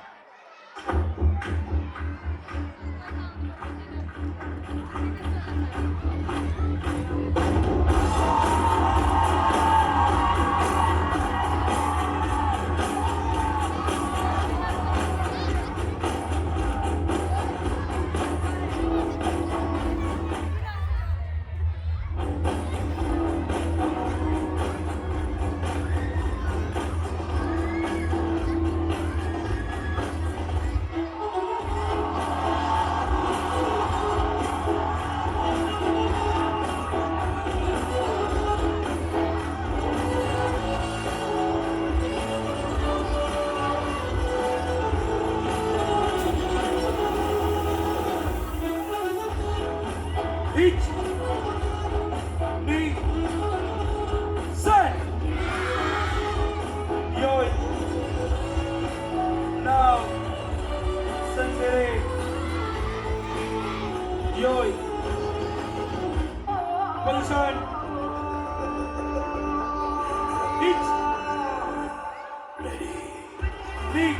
knee,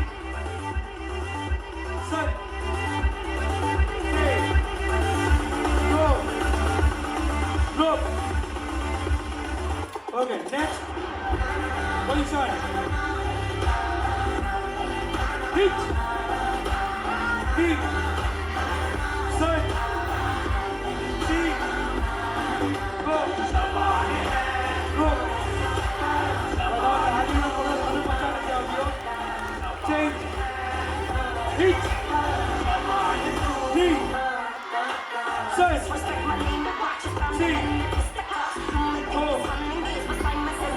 set, stay, drop, drop. Okay, next position. Hit, knee, set, see, go, drop. Change. Hit. Knee. Set. See. Go.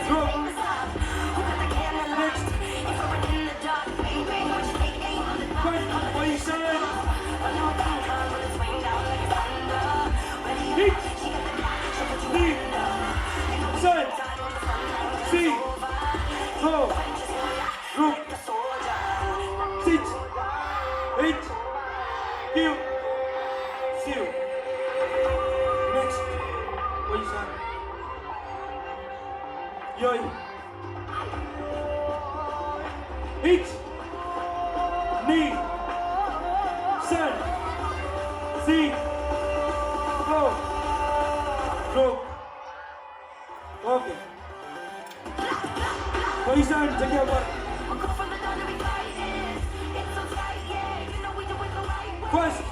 Drop. Next. Point. Position. Hit. Knee. Set. See. Go. Drop. Sit. Hit. Kill. Seal. Next. Position. Yoi. Hit. Knee. Set. See. Go. Drop. Okay. Position. जगह पर. First.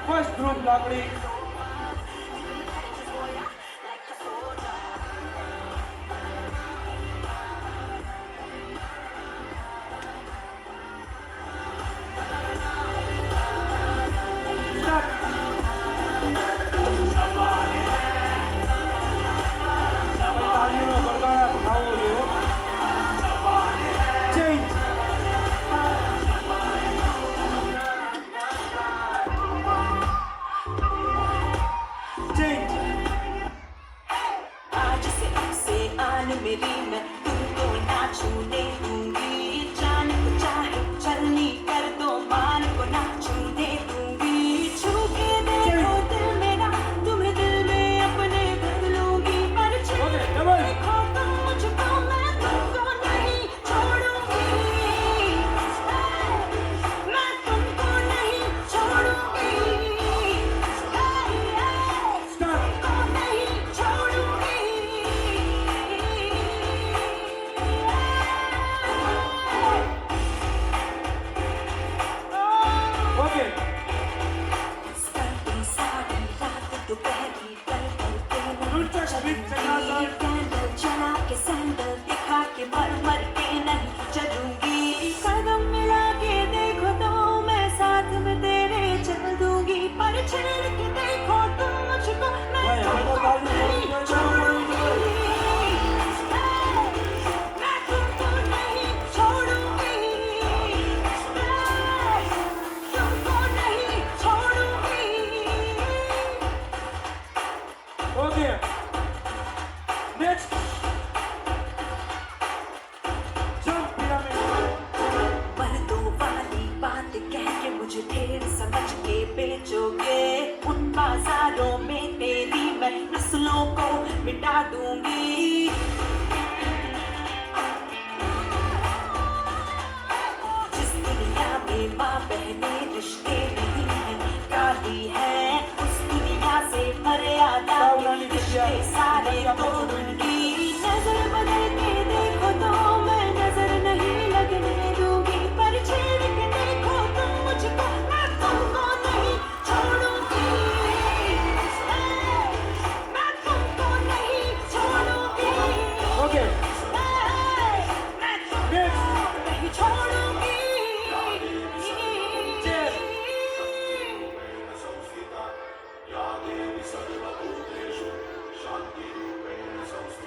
First group लाकड़ी. Start. Change. Change. आज से अब से आन मेरी मैं तुमको ना छूने दूंगी जान को चाहे चलनी कर दो मान को ना छूने दूंगी छू के देखो दिल मेरा तुम्हें दिल में अपने भर लूंगी पर Okay, double. देखो तुम मुझको मैं तुमको नहीं छोड़ूंगी मैं तुमको नहीं छोड़ूंगी Start. तुमको नहीं छोड़ूंगी Okay. सारी सारी रात दोपहरी कर के Ulta split चक्रासन. कैंडल जला के सैंडल दिखा के मर मर के नहीं चलूंगी कदम मिला के देखो तो मैं साथ में तेरे चल दूंगी पर छेड़ के देखो तुम मुझको मैं भाई, हमें तो तुमको गाली नहीं नहीं छोड़ूंगी मैं तुमको नहीं छोड़ूंगी तुमको नहीं छोड़ूंगी Okay. Next. Jump pyramid. पर्दों वाली बात कह के मुझे ढेर समझ के बेचोगे उन बाजारों में तेरी मैं नस्लों को मिटा दूंगी जिस दुनिया में माँ बहने रिश्ते नहीं है काली है उस दुनिया से मर्यादा के रिश्ते सारे तोड़ूंगी नजर बदल के देखो तो मैं नजर नहीं लगने दूंगी पर छेड़ के देखो तुम मुझको मैं तुमको नहीं छोड़ूंगी मैं तुमको नहीं छोड़ूंगी Okay. मैं तुमको नहीं छोड़ूंगी या देवी सर्वभूतेषु शान्तिरूपेण संस्थिता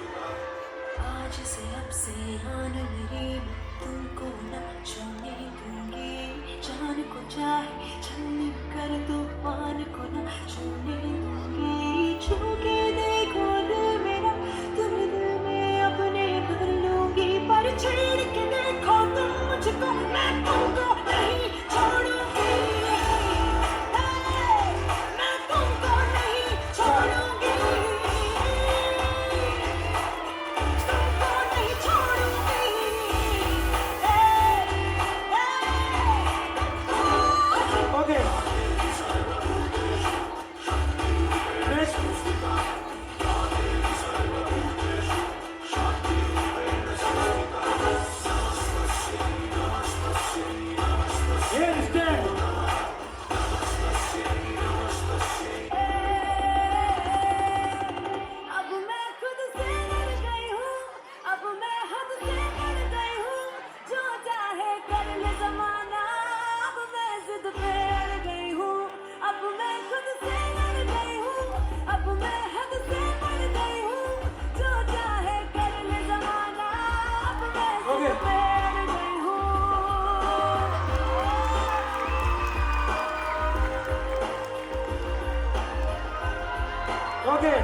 okay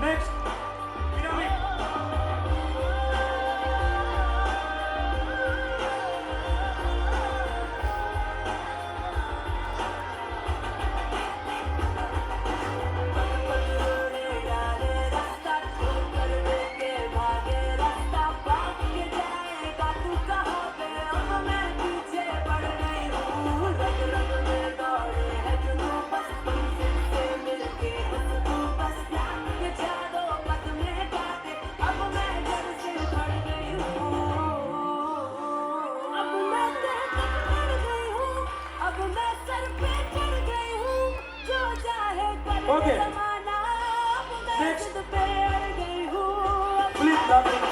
next pyramid okay next please laughing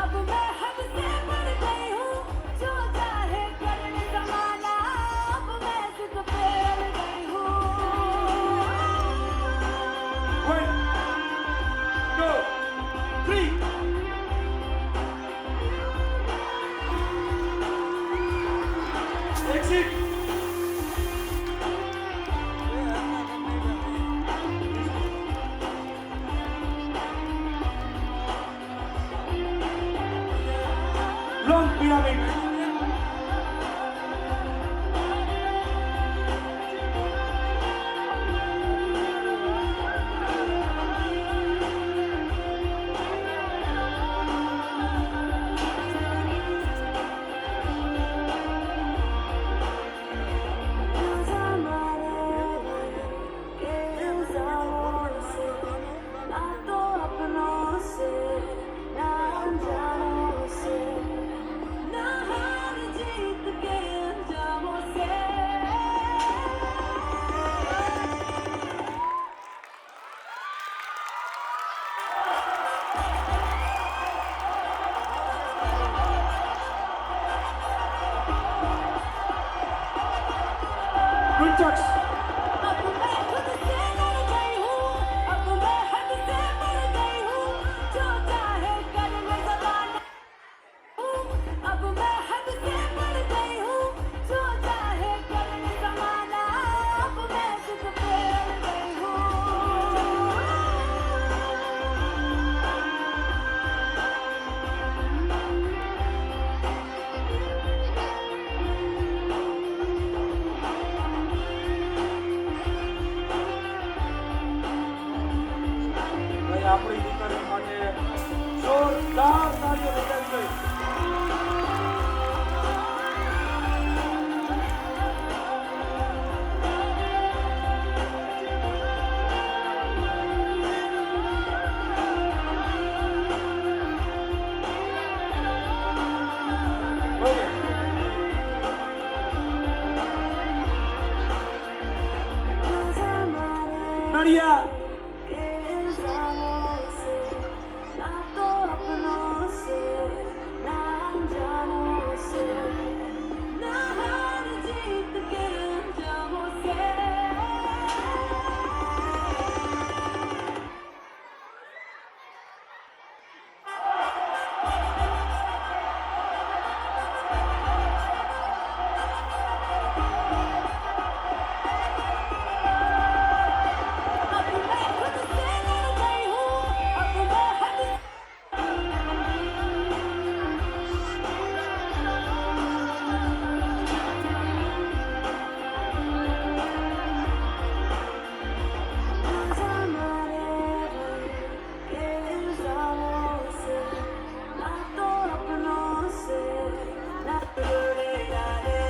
अब मैं हद से बढ़ गई हूँ जो चाहे करने जमाना अब मैं जिद पे अड़ गई हूँ 1 2 3 exit long pyramid Nunchucks अब मैं खुद से लड़ गई हूँ अब मैं हद से बढ़ गई हूँ जो चाहे करने जमाना अब मैं हद से बढ़ गई हूँ जो चाहे करने जमाना अब मैं जिद पे अड़ गई हूँ ભાઈ આપણી દીકરીઓ માટે જોરદાર તાળીઓ બજાવી ગઈ ઓકે નડિયા ना तो अपनों से ना अनजानों से ना हार जीत के अंजामों से अब मैं खुद से लड़ गई हूँ अब मैं हद ना तो अपनों से ना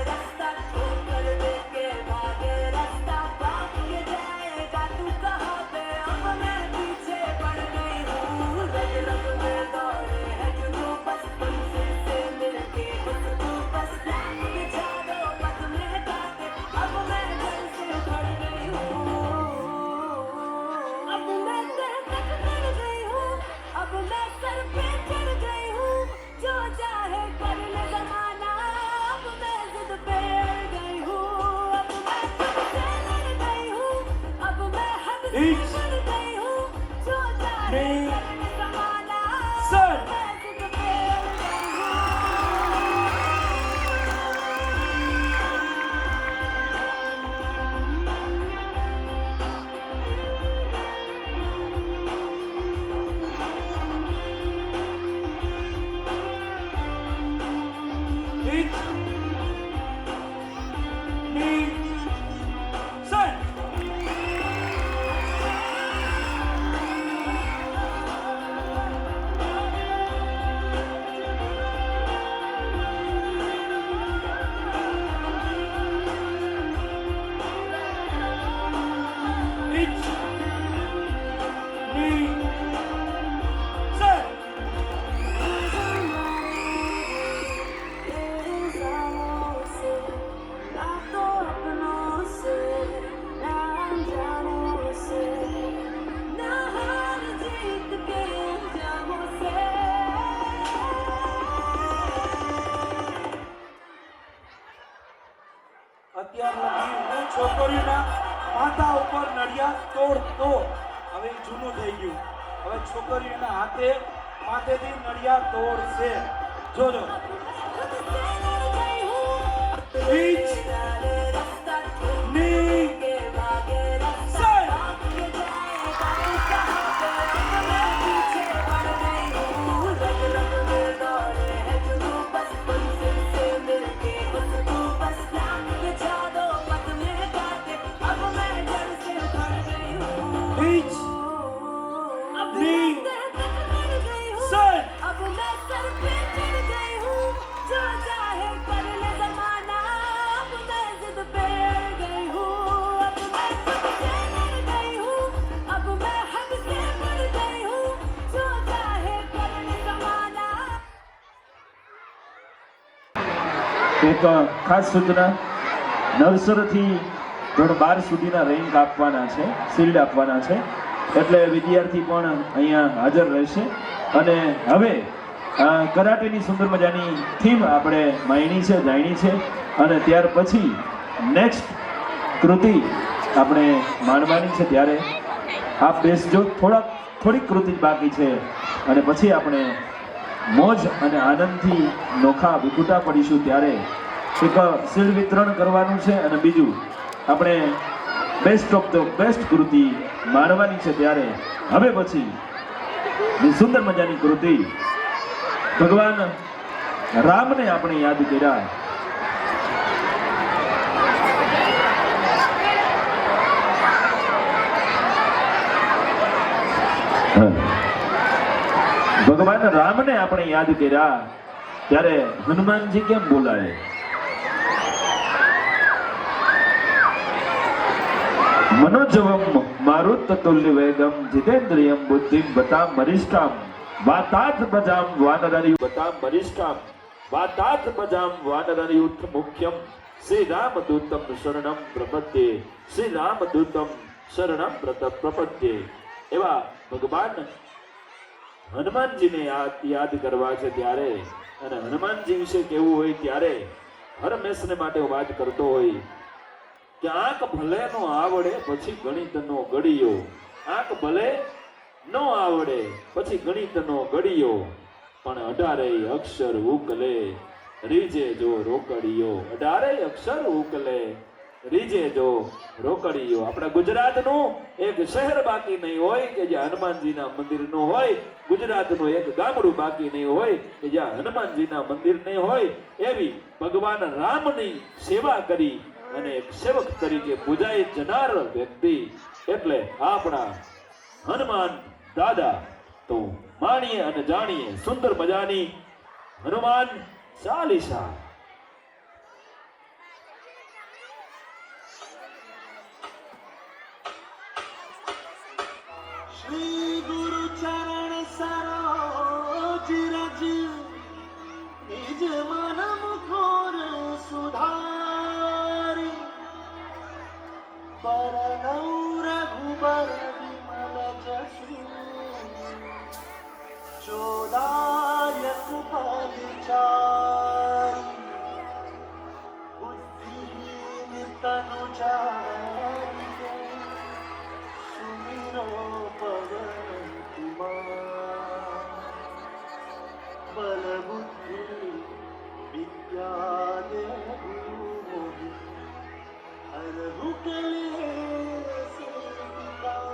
रास्ता छोड़ दे के भागे रास्ता भाग के जाएगा तू कहाँ पे अब मैं पीछे पड़ गई हूँ रग रग में दौड़े है जुनू बचपन से मिलके बस तू बस बिछा दो पग में गाते अब मैं घर से खड़ गई हूँ अब मैं सर तक बढ़ गई हूँ अब मैं सर पे चढ़ गई हूँ जो चाहे कर ले जमाना अब मैं जिद पे अड़ गई हूँ अब मैं खुद से लड़ गई हूँ अब मैं हद से It's बढ़ गई हूँ जो चाहे me, कर ले जमाना sir. अब मैं जिद पे अड़ गई हूँ અત્યાર લગી હું છોકરીઓના માથા ઉપર નડિયાદ તોડતો. હવે ઈ જૂનું થઈ ગયું. હવે છોકરીઓના માથેથી નડિયાદ તોડશે. જોજો. બીચ ની સાઈડ. बीच ની સાઈડ. अब मैं सर पे चढ़ गई हूँ, जो चाहे कर ले ज़माना. अब मैं जिद पे अड़ गई हूँ, अब मैं सबसे लड़ गई हूँ, अब मैं हद से बढ़ गई हूँ, जो चाहे कर ले ज़माना. એક ખાસ સૂચના, નર્સરીથી ધોરણ 12 સુધીના રેન્ક આપવાના છે, શિલ્ડ આપવાના છે, એટલે વિદ્યાર્થી પણ અહીંયા હાજર રહેશે. અને હવે કરાટેની સુંદર મજાની થીમ આપણે માયણી છે, જાણી છે, અને ત્યાર પછી નેક્સ્ટ કૃતિ આપણે માણવાની છે. ત્યારે આપ બેસજો, થોડીક કૃતિ જ બાકી છે, અને પછી આપણે મોજ અને આનંદથી નોખા વિખૂટા પડીશું. ત્યારે એક શિલ્ડ વિતરણ કરવાનું છે, અને બીજું આપણે બેસ્ટ ઓફ ધ બેસ્ટ કૃતિ માણવાની છે. ત્યારે હવે પછી સુંદર મજાની કૃતિ ભગવાન રામને આપણે યાદ કર્યા. ભગવાન રામને આપણે યાદ કર્યા, ત્યારે હનુમાનજી કેમ બોલાય? मनोजवम मारुततुल्य वेगम जितेन्द्रियम बुद्धिम बताम वरिष्ठाम वाताथ बजाम वानरयुत बताम वरिष्ठाम वाताथ बजाम वानरयुत मुख्यम श्री रामदूतम शरणम प्रपद्ये श्री रामदूतम शरणम प्रपद्ये. એવા ભગવાન હનુમાનજીને યાદ કરવા છે. ત્યારે અને હનુમાનજી વિશે કેવું હોય ત્યારે હરમેશને માટે વાત કરતો હોય કે આંખ ભલે નો આવડે પછી ગણિતનો ગડિયો, આંખ ભલે નો આવડે પછી ગણિતનો ગડિયો, પણ 18 અક્ષર ઉકલે રીજે જો રોકડિયો, 18 અક્ષર ઉકલે રીજે જો રોકડિયો. આપણા ગુજરાતનું એક શહેર બાકી નહીં હોય કે જ્યાં હનુમાનજીના મંદિરનું હોય, ગુજરાતનું એક ગામડું બાકી નહીં હોય કે જ્યાં હનુમાનજીના મંદિર નહીં હોય. એવી ભગવાન રામની સેવા કરી અને એક સેવક તરીકે પૂજાઈ જનાર વ્યક્તિ એટલે આપણા હનુમાન દાદા. તો માણીએ અને જાણીએ સુંદર મજાની હનુમાન ચાલીસા. श्री गुरु चरण सरोज रज निज मन मुखर सुधारी बरनौ रघुबर विमल जसु जोदायक परिचारी बुद्धिहीन तनु जानिके सुमिरो पवन कुमार बल बुद्धि विद्या देहु मोहि हरहु क्लेश विकार।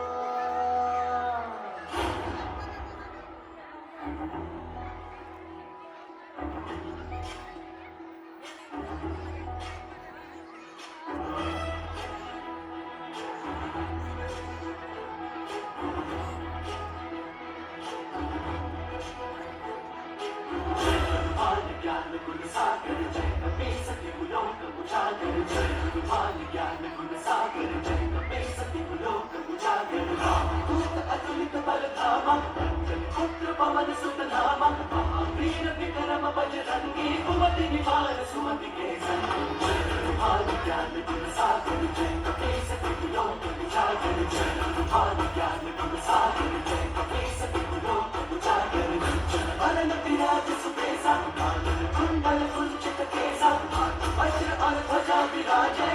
कुंडल कुंचित केसा वज्र और ध्वजा विराजे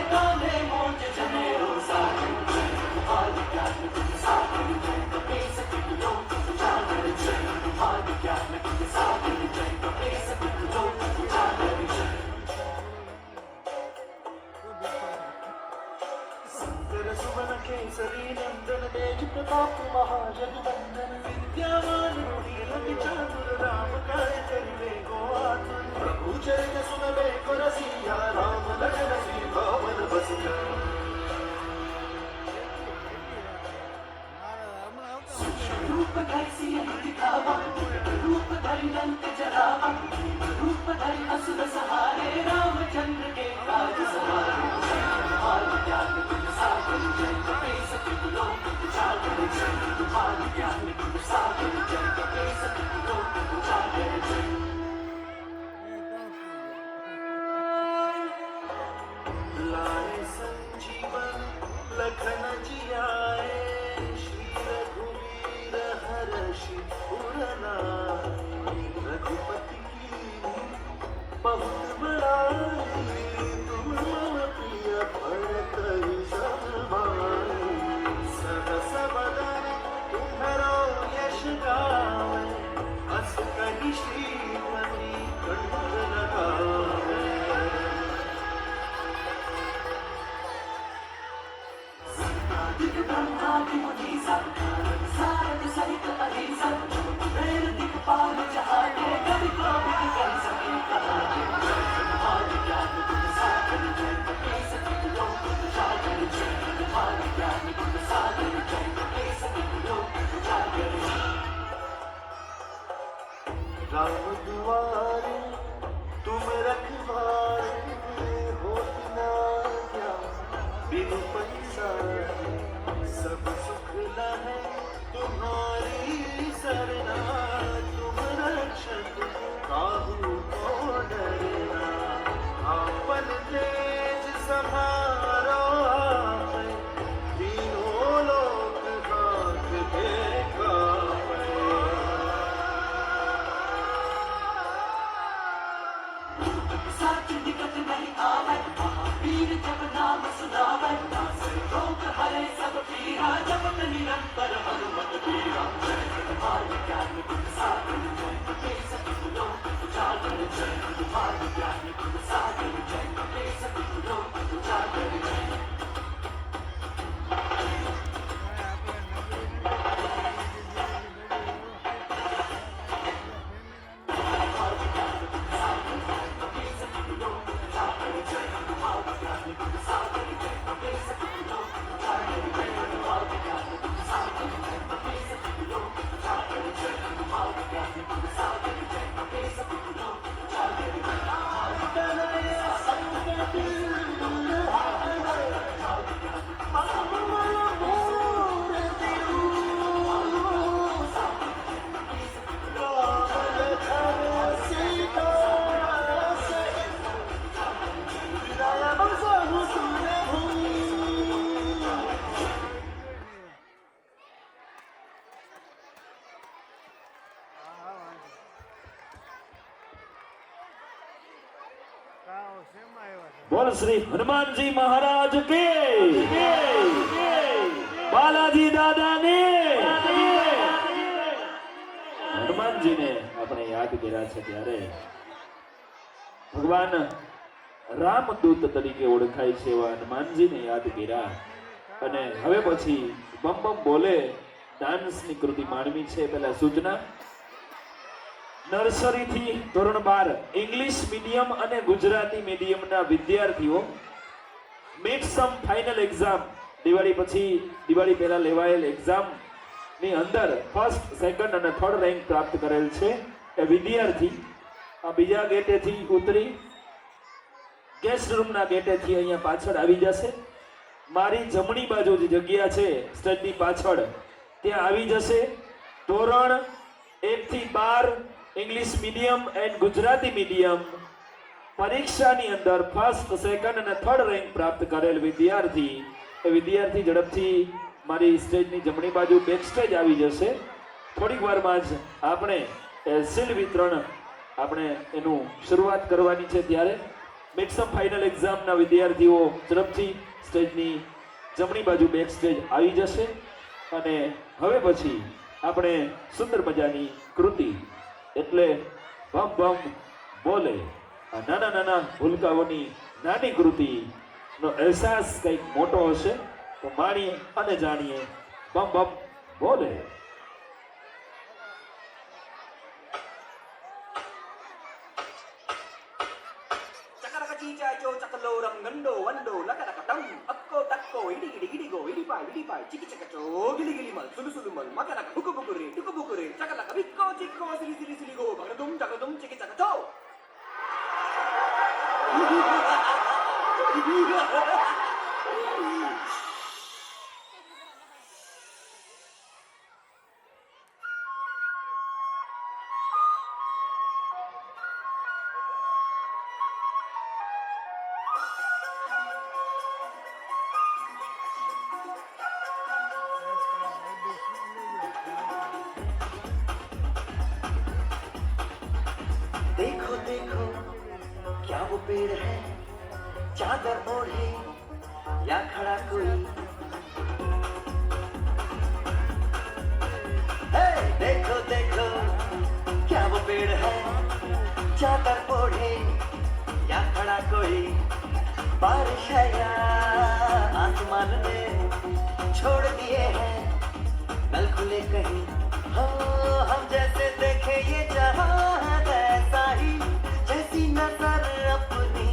सुमन केसरी नंदन तेज प्रताप महाजगवंदन विद्यावान गुणी चातुर राम काय करिवे को आतुर प्रभु चरित सुनबे को रसिया राम लखन सीता मन बसिया रूप धरि सिंह दिखावा रूप धरि लंक जरावा रूप धरि असुर सहारे रामचंद्र के काज सवारे तुम्हार ज्ञान गुण सागर जय कपीस लोक उजागर जय तुम्हार ज्ञान गुण सागर जय कपीस लोक उजागर जय लाए संजीवन लखन जियाए श्री रघुवीर हर्षि उरनाए रघुपति की बहुत बड़ाई तुम मम प्रिय भरत समाई सहस बदन तुम्हरो यश गावे अस कहि श्रीमती कंठ लगावे दिख ब्रह्मादि मुनीसा सारद सहित अहिंसा वेद दिक्पाल जहाते कवि कोविद कर सके कहाते तुम्हार ज्ञान गुण सागर जय कपीस लोक उजागर जय तुम्हार ज्ञान गुण सागर जय कपीस लोक उजागर जय राम दुआरे तुम रखवारे होत ना बिनु पैसारे सब सुख लहे तुम्हारी सरना तुम रक्षक काहू को डरना आपन तेज समारो आपे तीनों लोक हाथ देखा साच निकट नहीं आवे महावीर जब नाम सुनावे नासे रोग हरे सब पीरा जपत निरंतर हनुमत पीरा जय तुम्हार ज्ञान गुण सागर जय कपीस लोक उजागर जय तुम्हार ज्ञान गुण सागर जय कपीस लोक उजागर जय बोल श्री हनुमान जी महाराज के बालाजी दादा ने હનુમાનજી ને આપણે યાદ કર્યા છે ત્યારે ભગવાન રામદૂત તરીકે ઓળખાય છે એવા હનુમાનજીને યાદ કર્યા અને હવે પછી બમ બમ બોલે ડાન્સની કૃતિ માણવી છે. પહેલા સૂચના નર્સરી થી ધોરણ 12 ઇંગ્લિશ મીડિયમ અને ગુજરાતી મીડિયમના વિદ્યાર્થીઓ મિડ સમ ફાઇનલ એક્ઝામ દિવાળી પછી દિવાળી પહેલા લેવાયેલ એક્ઝામ ની અંદર ફર્સ્ટ સેકન્ડ અને થર્ડ રેન્ક પ્રાપ્ત કરેલ છે એ વિદ્યાર્થી આ બીજા ગેટેથી ઉતરી ગેસ્ટ રૂમના ગેટેથી અહીંયા પાછળ આવી જશે. મારી જમણી બાજુ જે જગ્યા છે સ્ટેજની પાછળ ત્યાં આવી જશે. ધોરણ 1 થી 12 English medium and Gujarati medium પરીક્ષાની અંદર ફર્સ્ટ સેકન્ડ અને થર્ડ રેન્ક પ્રાપ્ત કરેલ વિદ્યાર્થી એ વિદ્યાર્થી ઝડપથી મારી સ્ટેજની જમણી બાજુ બેક સ્ટેજ આવી જશે. થોડીક વારમાં જ આપણે સીલ વિતરણ આપણે એનું શરૂઆત કરવાની છે. ત્યારે મિડસમ ફાઇનલ એક્ઝામના વિદ્યાર્થીઓ ઝડપથી સ્ટેજની જમણી બાજુ બેક સ્ટેજ આવી જશે અને હવે પછી આપણે સુંદર મજાની કૃતિ એટલે ભમ ભમ બોલે આ નાના નાના ભૂલકાઓની નાની કૃતિનો અહેસાસ કંઈક મોટો હશે તો માણીએ અને જાણીએ બમ બમ બોલે. చకరకచీచాచో చకలోరం గండో వండో లకరకటం అక్కో తక్కో ఇడిగిడి గిడిగో ఇడిపాయ్ చికి చకచో గిలిగిలి మల్ సులుసులు మల్ మకరక బుకుబుకురే టుకుబుకురే చకలక బిక్కో చిక్కో సిలి సిలిగో భగదుం చికి చకచో. देखो देखो क्या वो पेड़ है चादर ओढ़े या खड़ा कोई. हे देखो देखो क्या वो पेड़ है चादर ओढ़े या खड़ा कोई. बारिश है या आसमान में छोड़ दिए हैं नल खुले कहीं. हो हम जैसे देखे ये जहां ऐसा ही जैसी नजर अपनी.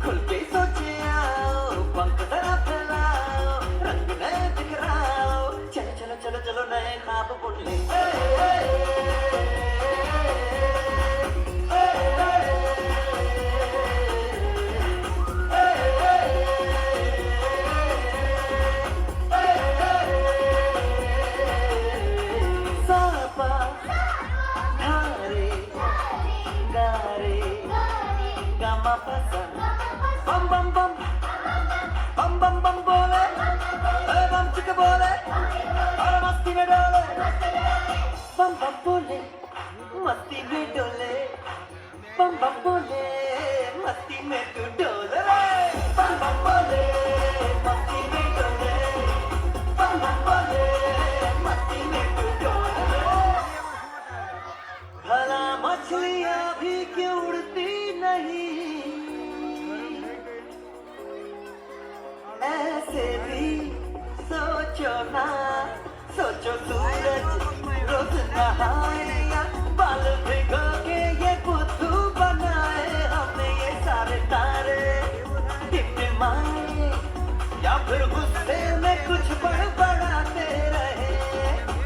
खुल के सोचे आओ पंख जरा फैलाओ रंग नए बिखराओ. चलो चलो चलो चलो नए ख्वाब बुन ले. सापा धारे गारे गामा पसंद बम बम बम बम बम बम बोले अरे बम चिक बोले और मस्ती में डोले. बम बम बोले मस्ती में डोले. बम बम बोले मस्ती में तू डोले. बम बम बोले मस्ती में डोले. बम बम बोले मस्ती में तू डोले. भला मछलियां भी क्यों उड़ती नहीं ऐसे भी सोचो ना. सोचो सूरज रोज नहाए या बाल भिगो के ये बुद्धू बनाए. हमने ये सारे तारे टिमटिमाए या फिर गुस्से में कुछ बड़बड़ाते रहे.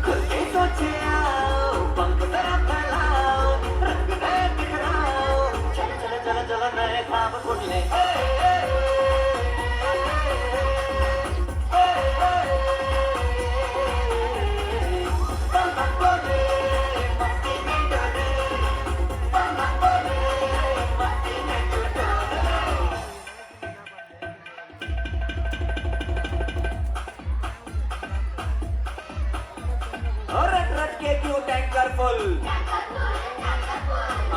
खुद के सोचे आओ पंख जरा फैलाओ रंग नए बिखराओ. चलो चलो चलो चलो नए ख्वाब बुन ले. बम बम बोले मस्ती में डोले. बम बम बोले मस्ती में तू डोले. और रट रट के क्यों टैंकर फुल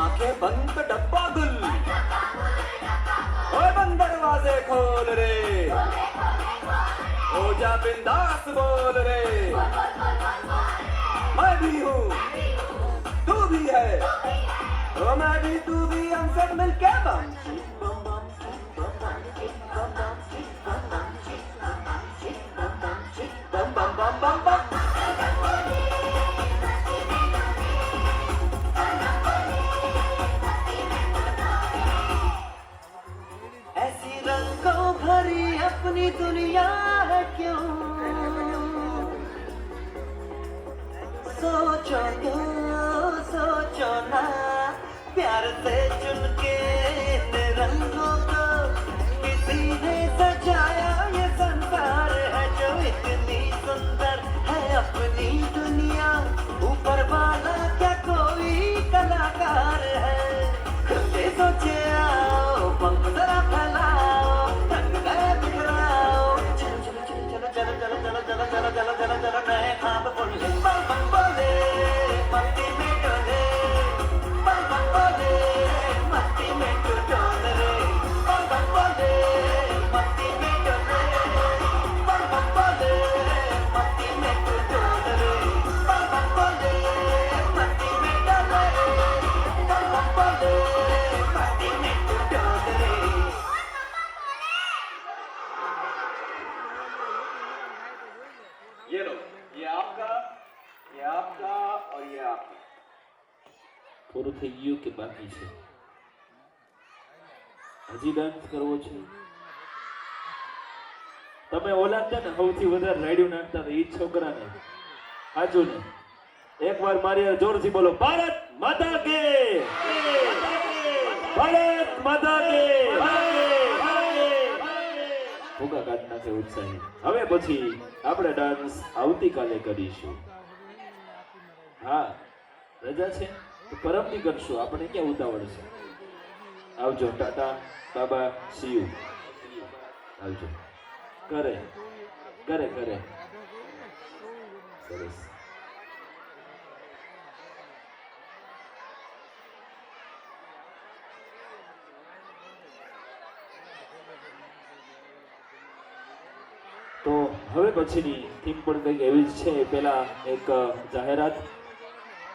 आंखें बंद तो डब्बा गुल. ओए बंद दरवाजे खोल रे हो जा बिंदास बोल रे. मैं भी हूँ तू भी है तो मैं भी तू भी हम सब मिलके बम बम बम बम बम बम बम बम. ऐसी रंगों भरी अपनी दुनिया है क्यों. सोचो तो सोचो ना प्यार से चुन के इन रंगों को किसी ने सजाया. ये संसार है जो इतनी सुंदर है अपनी दुनिया. ऊपर वाला क्या कोई कलाकार है. खुद से सोचे आओ पंख जरा फैलाओ रंग नए बिखराओ. चलो चलो चलो चलो चलो चलो चलो चलो चलो चलो चलो नए ख्वाब बुन ले. बम बम बोले मस्ती में डोले. बम बम बोले मस्ती में तू डोले. પૂરું થઈ ગયું કે બાકી છે? હજી ડાન્સ કરવો છે? તમે ઓલા હતા ને સૌથી વધારે રાડ્યું નાખતા હતા એ છોકરાને, સાચું ને? એકવાર મારી હારે જોરથી બોલો, ભારત માતા કે, ભારત માતા કે. ભૂકા કાઢ નાખે ઉત્સાહી. હવે પછી આપણે ડાન્સ આવતીકાલે કરીશું. હા, રજા છે તો પરમથી કરશું, આપણે ક્યાં ઉતાવળ છે? આવજો, ટાટા બાબા, સી યુ. આવજો. કરે કરે કરે સરસ. તો હવે પછીની થીમ પણ કંઈક એવી જ છે. પેલા એક જાહેરાત.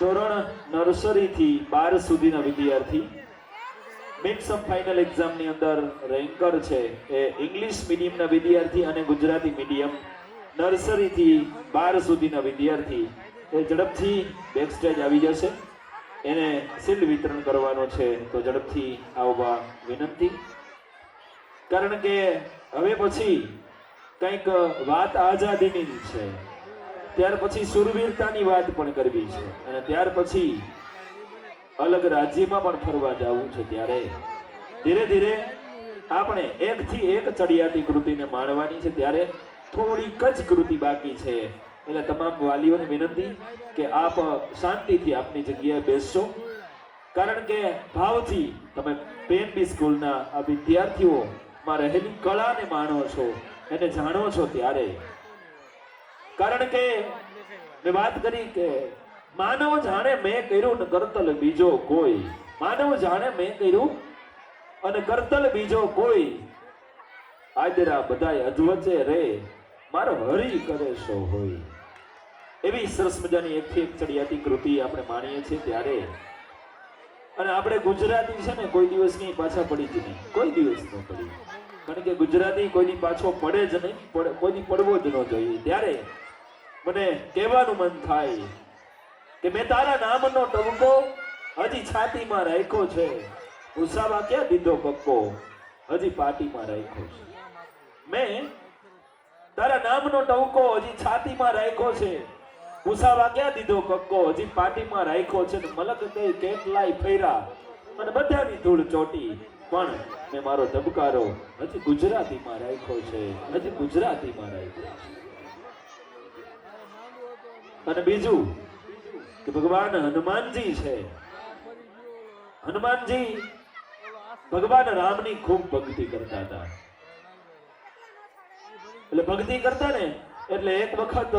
ધોરણ નર્સરી થી 12 સુધીના વિદ્યાર્થી મિક્સ અપ ફાઇનલ એક્ઝામની અંદર રેન્કર છે એ ઇંગ્લિશ મીડિયમના વિદ્યાર્થી અને ગુજરાતી મીડિયમ નર્સરી થી 12 સુધીના વિદ્યાર્થી એ ઝડપથી બેક સ્ટેજ આવી જશે. એને શિલ્ડ વિતરણ કરવાનો છે, તો ઝડપથી આવવા વિનંતી. કારણ કે હવે પછી કંઈક વાત આઝાદીની જ છે, ત્યાર પછી સુરવીરતાની વાત પણ કરવી છે, અને ત્યાર પછી અલગ રાજ્યમાં પણ ફરવા જવું છે. ત્યારે ધીરે ધીરે આપણે એકથી એક ચડિયાતી કૃતિને માણવાની છે. ત્યારે થોડીક જ કૃતિ બાકી છે, એટલે તમામ વાલીઓને વિનંતી કે આપ શાંતિથી આપની જગ્યાએ બેસશો. કારણ કે ભાવથી તમે PNB સ્કૂલના આ વિદ્યાર્થીઓમાં રહેલી કળાને માણો છો, એને જાણો છો. ત્યારે કારણ કે મેં વાત કરી કે માનવ જાણે મેં કર્યું ને કરતલ બીજો કોઈ. માનવ જાણે મેં કર્યું અને કરતલ બીજો કોઈ. આદરા બધાય અજવચે રે મારો હરી કરે સો હોય. એવી સરસ મજાની એકથી એક ચડિયાતી કૃતિ આપણે માણીએ છીએ. ત્યારે અને આપણે ગુજરાતી છે ને કોઈ દિવસ ની પાછા પડી જ નહીં, કોઈ દિવસ ન પડી. કારણ કે ગુજરાતી કોઈની પાછો પડે જ નહીં, કોઈની પડવો જ ન જોઈએ. ત્યારે મને કહેવાનું મન થાય કે મેં તારા નામનો ટબકો હજી છાતીમાં રાખ્યો છે, ઉસાવા ક્યાં દીધો કક્કો હજી પાટીમાં રાખ્યો છે. મેં તારા નામનો ટબકો હજી છાતીમાં રાખ્યો છે, ઉસાવા ક્યાં દીધો કક્કો હજી પાટીમાં રાખ્યો છે. મલક કઈ કેટલાય ફેરા અને બધાની ધૂળ ચોટી, પણ મેં મારો ધબકારો હજી ગુજરાતીમાં રાખ્યો છે, હજી ગુજરાતીમાં રાખ્યો છે. અને બીજું કે ભગવાન હનુમાનજી છે. હનુમાનજી ભગવાન રામની ખૂબ ભક્તિ કરતા હતા. એટલે ભક્તિ કરતા ને એટલે એક વખત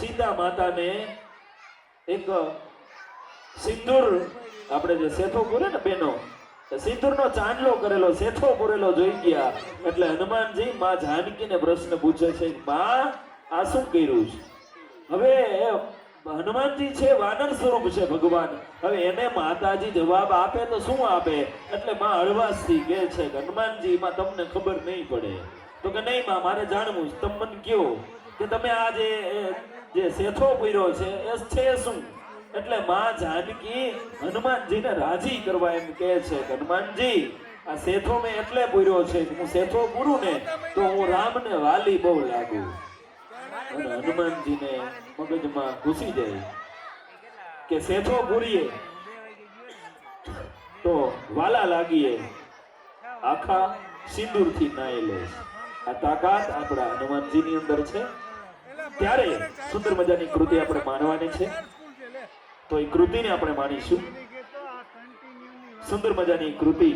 સીતા માતાને એક સિંદૂર, આપણે જે સેથો પૂરે ને બેનો, સિંદૂરનો ચાંદલો કરેલો સેથો પૂરેલો જોઈ ગયા. એટલે હનુમાનજી માં જાનકીને પ્રશ્ન પૂછે છે, માં આ શું કર્યું છે? હવે હનુમાનજી છે વાનર સ્વરૂપ છે ભગવાન. હવે એને માતાજી જવાબ આપે તો શું આપે? એટલે માં હળવાશથી કહે છે કે હનુમાનજી માં તમને ખબર નહીં પડે. તો કે નહીં માં, મારે જાણવું છે, તમે મને કહો કે તમે આ જે સેથો પૂર્યો છે એ છે શું? એટલે માં જાનકી હનુમાનજીને રાજી કરવા એમ કહે છે કે હનુમાનજી આ સેથો મેં એટલે પૂર્યો છે કે હું સેથો પૂરું ને તો હું રામને વાલી બહુ લાગુ. અને હનુમાનજીને મગજમાં ઘૂસી જાય કે સેથો પૂરીએ તો વાલા લાગીએ, આખા સિંદૂરથી નાઈ લે. આ તાકાત આપણા હનુમાનજીની અંદર છે. ત્યારે સુંદર મજાની કૃતિ આપણે માણવાની છે, તો એ કૃતિને આપણે માણીશું. સુંદર મજાની કૃતિ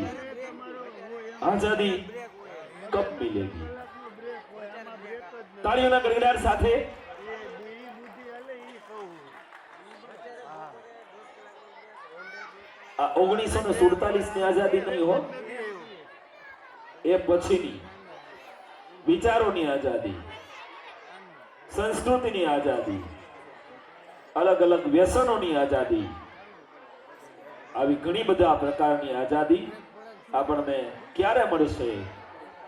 આઝાદી કબ મિલેગી. તાળીઓના ગડગડાટ સાથે આ 1947 ની આઝાદી નહીં હો, એ પછીની વિચારોની આઝાદી, સંસ્કૃતિની આઝાદી, અલગ અલગ વ્યસનોની આઝાદી, આવી ઘણી બધા પ્રકારની આઝાદી આપણને ક્યારે મળશે?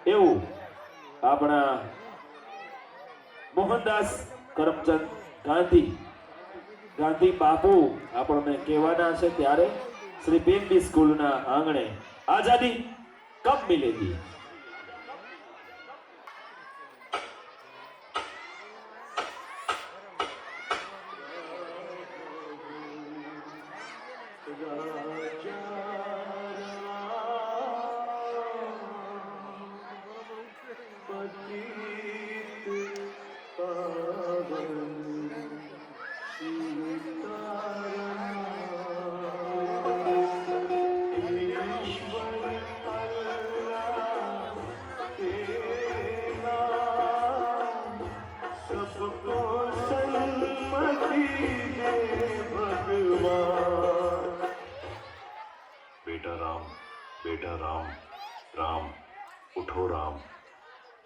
એવું આપણા મોહનદાસ કરમચંદ ગાંધી બાપુ આપણને કહેવાના છે. ત્યારે श्री PMB स्कूल ना आंगणे आजादी कब मिलेगी? बेटा राम, राम, उठो राम।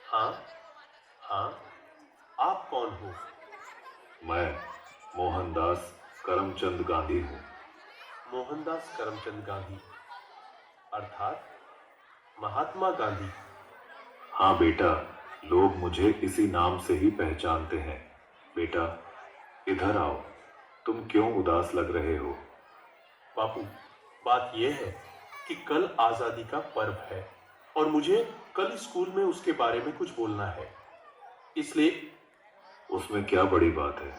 हाँ हाँ, आप कौन हो? मैं मोहनदास करमचंद गांधी हूँ। मोहनदास करमचंद गांधी अर्थात महात्मा गांधी। हाँ बेटा, लोग मुझे इसी नाम से ही पहचानते हैं। बेटा इधर आओ, तुम क्यों उदास लग रहे हो? बापू, बात यह है कि कल आजादी का पर्व है और मुझे कल स्कूल में उसके बारे में कुछ बोलना है, इसलिए। उसमें क्या बड़ी बात है,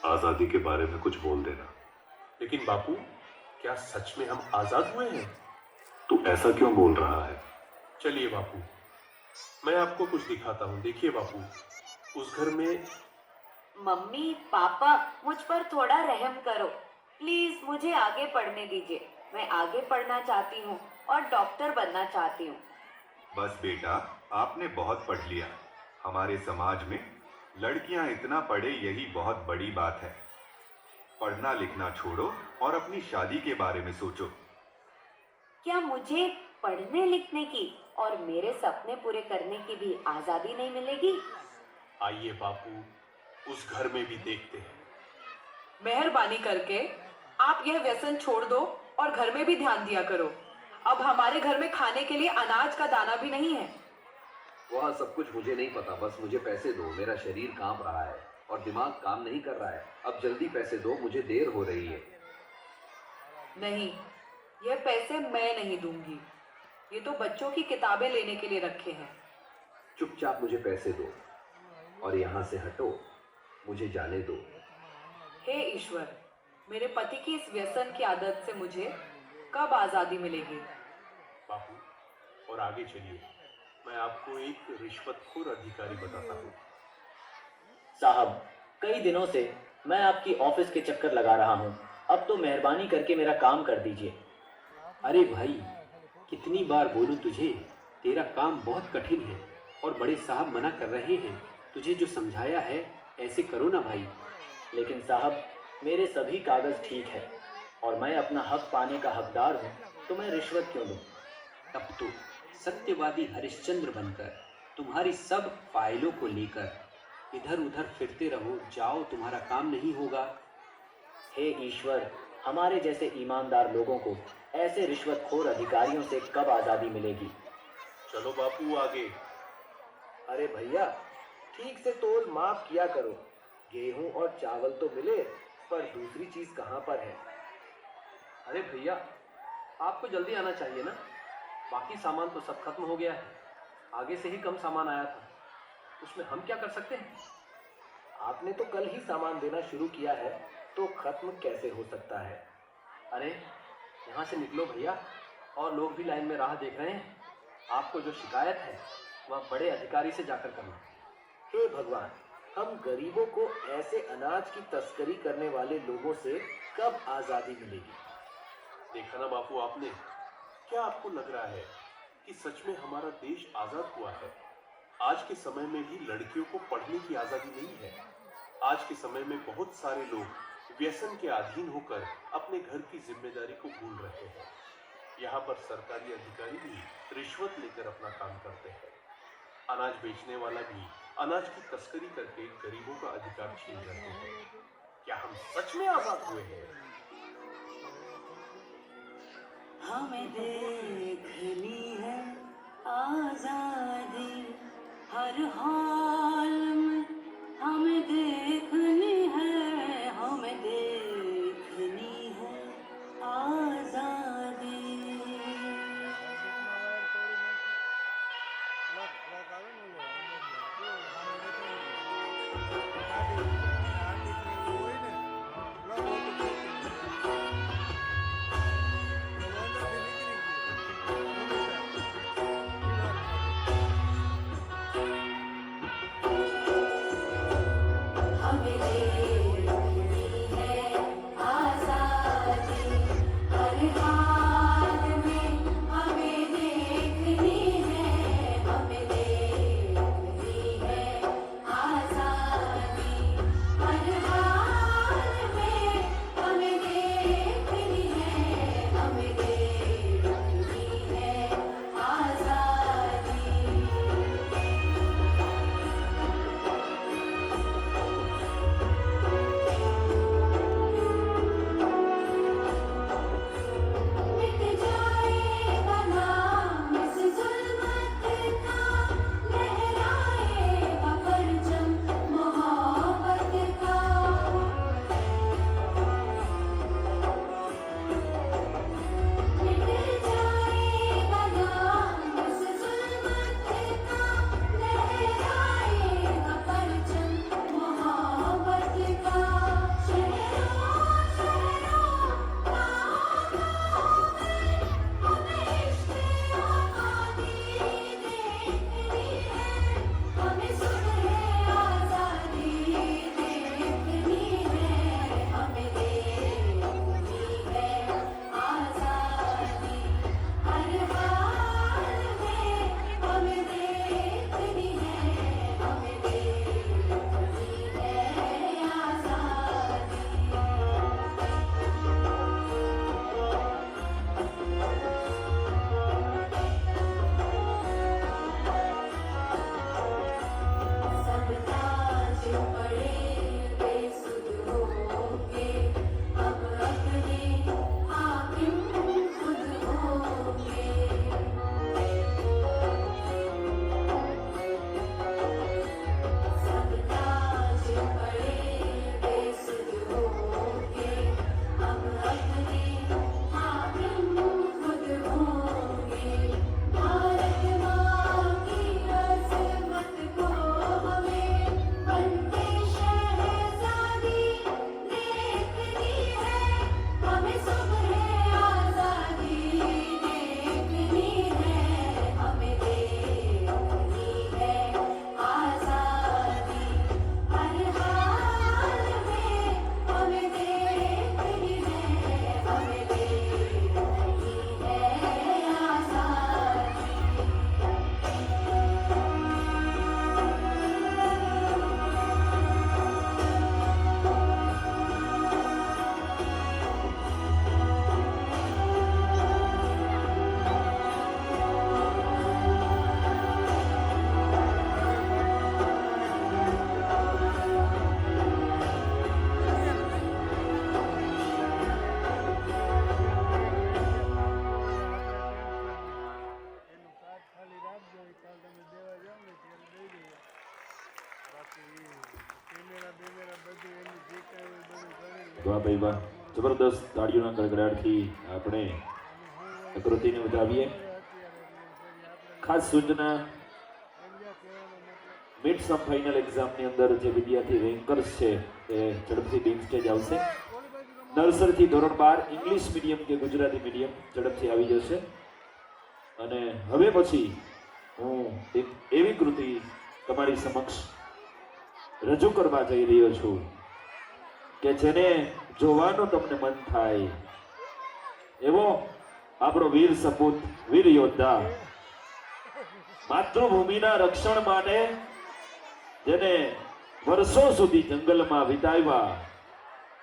आजादी के बारे में कुछ बोल देना। लेकिन बापू, क्या सच में हम आजाद हुए हैं? तू ऐसा क्यों बोल रहा है? चलिए बापू, मैं आपको कुछ दिखाता हूँ। देखिए बापू, उस घर में। मम्मी पापा, मुझ पर थोड़ा रहम करो प्लीज, मुझे आगे पढ़ने दीजिए। मैं आगे पढ़ना चाहती हूँ और डॉक्टर बनना चाहती हूँ। बस बेटा, आपने बहुत पढ़ लिया। हमारे समाज में लड़कियां इतना पढ़े यही बहुत बड़ी बात है। पढ़ना लिखना छोड़ो और अपनी शादी के बारे में सोचो। क्या मुझे पढ़ने लिखने की और मेरे सपने पूरे करने की भी आजादी नहीं मिलेगी? आइए बापू, उस घर में भी देखते हैं। मेहरबानी करके आप यह व्यसन छोड़ दो और घर में भी ध्यान दिया करो। अब हमारे घर में खाने के लिए अनाज का दाना भी नहीं है। वह सब कुछ मुझे नहीं पता, बस मुझे पैसे दो। मेरा शरीर कांप रहा है और दिमाग काम नहीं कर रहा है। अब जल्दी पैसे दो, मुझे देर हो रही है। नहीं, यह पैसे मैं नहीं दूंगी। ये तो बच्चों की किताबें लेने के लिए रखे हैं। चुपचाप मुझे पैसे दो और यहाँ से हटो, मुझे जाने दो। हे ईश्वर, मेरे पति की इस व्यसन की आदत से मुझे कब आजादी मिलेगी? बापू, और आगे चलिए, मैं आपको एक रिश्वतखोर अधिकारी बताता हूँ। साहब, कई दिनों से मैं आपकी ऑफिस के चक्कर लगा रहा हूँ। अब तो मेहरबानी करके मेरा काम कर दीजिए। अरे भाई, कितनी बार बोलूं तुझे, तेरा काम बहुत कठिन है और बड़े साहब मना कर रहे हैं। तुझे जो समझाया है ऐसे करो ना भाई। लेकिन साहब, मेरे सभी कागज ठीक है और मैं अपना हक पाने का हकदार हूँ, तो मैं रिश्वत क्यों दूँ? तब तो सत्यवादी हरिश्चंद्र बनकर तुम्हारी सब फाइलों को लेकर इधर उधर फिरते रहो। जाओ, तुम्हारा काम नहीं होगा। हे ईश्वर, हमारे जैसे ईमानदार लोगों को ऐसे रिश्वतखोर अधिकारियों से कब आज़ादी मिलेगी? चलो बापू आगे। अरे भैया, ठीक से तोल माफ किया करो। गेहूं और चावल तो मिले, पर दूसरी चीज कहाँ पर है? अरे भैया, आपको जल्दी आना चाहिए ना। बाकी सामान तो सब खत्म हो गया है। आगे से ही कम सामान आया था, उसमें हम क्या कर सकते हैं? आपने तो कल ही सामान देना शुरू किया है, तो खत्म कैसे हो सकता है? अरे यहाँ से निकलो भैया, और लोग भी लाइन में राह देख रहे हैं। आपको जो शिकायत है वह बड़े अधिकारी से जाकर करना। हे भगवान, हम गरीबों को ऐसे अनाज की तस्करी करने वाले लोगों से कब आजादी मिलेगी? देखा ना बापू आपने, क्या आपको लग रहा है कि सच में हमारा देश आजाद हुआ है? आज के समय में भी लड़कियों को पढ़ने की आजादी नहीं है। आज के समय में बहुत सारे लोग व्यसन के अधीन होकर अपने घर की जिम्मेदारी को भूल रहे हैं। यहाँ पर सरकारी अधिकारी भी रिश्वत लेकर अपना काम करते हैं। अनाज बेचने वाला भी अनाज की तस्करी करके गरीबों का अधिकार छीन रहे हैं। क्या हम सच में आजाद हुए हैं? हमें देखनी है आजादी, हर हाल में हमें देखनी है, हमें देखनी है आजादी। हमें देखनी है आजादी हर हाल में हमें देखनी है हमें देखनी है आजादी हर हाल में हमें देखनी है हमें देखनी है आजादी मिट जाएगा नाम इस जुल्मत का लहराएगा परचम मोहब्बत का मिट जाएगा नाम इस जुल्मत का लहराएगा परचम मोहब्बत का शहरों शहरों हमें इश्क़ आज़ादी देखनी है हमें सुलह आज़ादी देखनी है हमें देखनी है आज़ादी हर हाल में हमें देखनी है हमें देखनी है आज़ादी सब ताज पड़े बेसुध होंगे अब अपने हाकिम खुद होंगे सब ताज पड़े बेसुध होंगे अब अपने हाकिम खुद होंगे भारत माँ की अज़मत को हमें बनके शहज़ादी देखनी है हमें सुबह आज़ादी देखनी है हमें देखनी है आज़ादी हर हाल में हमें देखनी है हमें देखनी है आज़ादी વાહ ભાઈ વાહ, જબરદસ્ત તાળીઓના ગડગડાટથી આપણે આ કૃતિને વધાવીએ. ખાસ સૂચના, મિડ સબ ફાઇનલ એક્ઝામની અંદર જે વિદ્યાર્થી રેન્કર્સ છે એ ઝડપથી બેક સ્ટેજ આવશે. નર્સરીથી ધોરણ 12 ઇંગ્લિશ મીડિયમ કે ગુજરાતી મીડિયમ ઝડપથી આવી જશે. અને હવે પછી હું એક એવી કૃતિ તમારી સમક્ષ રજૂ કરવા જઈ રહ્યો છું કે જેને જોવાનું તમને મન થાય એવો આપણો વીર સપૂત, વીર યોદ્ધા, માતૃભૂમિના રક્ષણ માટે જેને વર્ષો સુધી જંગલમાં વિતાવ્યા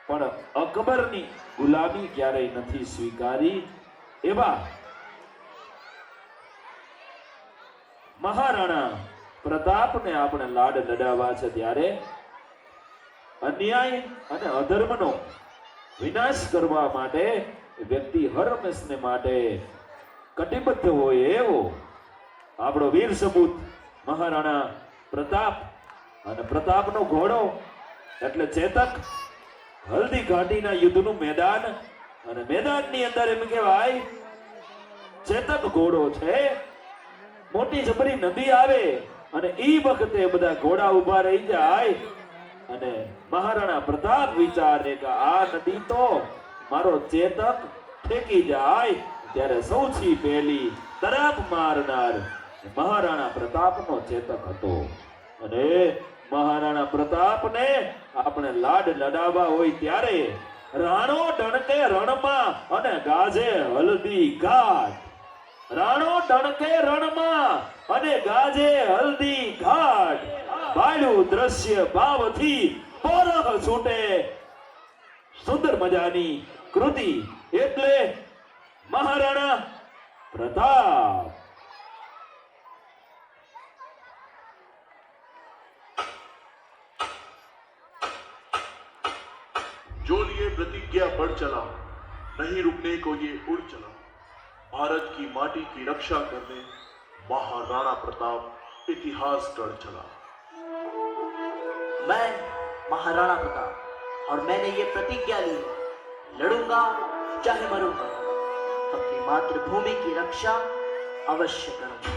પણ અકબરની ગુલામી ક્યારેય નથી સ્વીકારી એવા મહારાણા પ્રતાપને આપણે લાડ લડાવવા છે. ત્યારે અન્યાય અને અધર્મનો વિનાશ કરવા માટે વ્યક્તિ હર હંમેશને માટે કટિબદ્ધ હોય એવો આપણો વીર સપૂત મહારાણા પ્રતાપ. અને પ્રતાપનો ઘોડો એટલે ચેતક. હલ્દી ઘાટીના યુદ્ધનું મેદાન, અને મેદાનની અંદર એમ કહેવાય ચેતક ઘોડો છે. મોટી જબરી નદી આવે અને ઈ વખતે બધા ઘોડા ઊભા રહી જાય અને મહારાણા પ્રતાપ વિચારે કે આ નદી તો મારો ચેતક ફેંકી જાય ત્યારે સૌથી પહેલી તરફ મારનાર મહારાણા પ્રતાપનો ચેતક હતો અને મહારાણા પ્રતાપને આપણે લાડ લડાવવા હોય ત્યારે રાણો ડણકે રણમાં અને ગાજે હલ્દી ઘાટ રાણો ડણકે રણમાં અને ગાજે હલ્દી ઘાટ બાળ્યું દ્રશ્ય ભાવથી પોરખ છૂટે સુંદર મજાની કૃતિ એટલે મહારાણા પ્રતાપ. जो लिए प्रतिज्ञा बढ़ चला, नहीं रुकने को ये उड़ चला. भारत की माटी की रक्षा करने महाराणा प्रताप इतिहास गढ़ चला. मैं महाराणा प्रताप और मैंने ये प्रतिज्ञा ली, लड़ूंगा चाहे मरूंगा, अपनी मातृभूमि की रक्षा अवश्य करूंगा.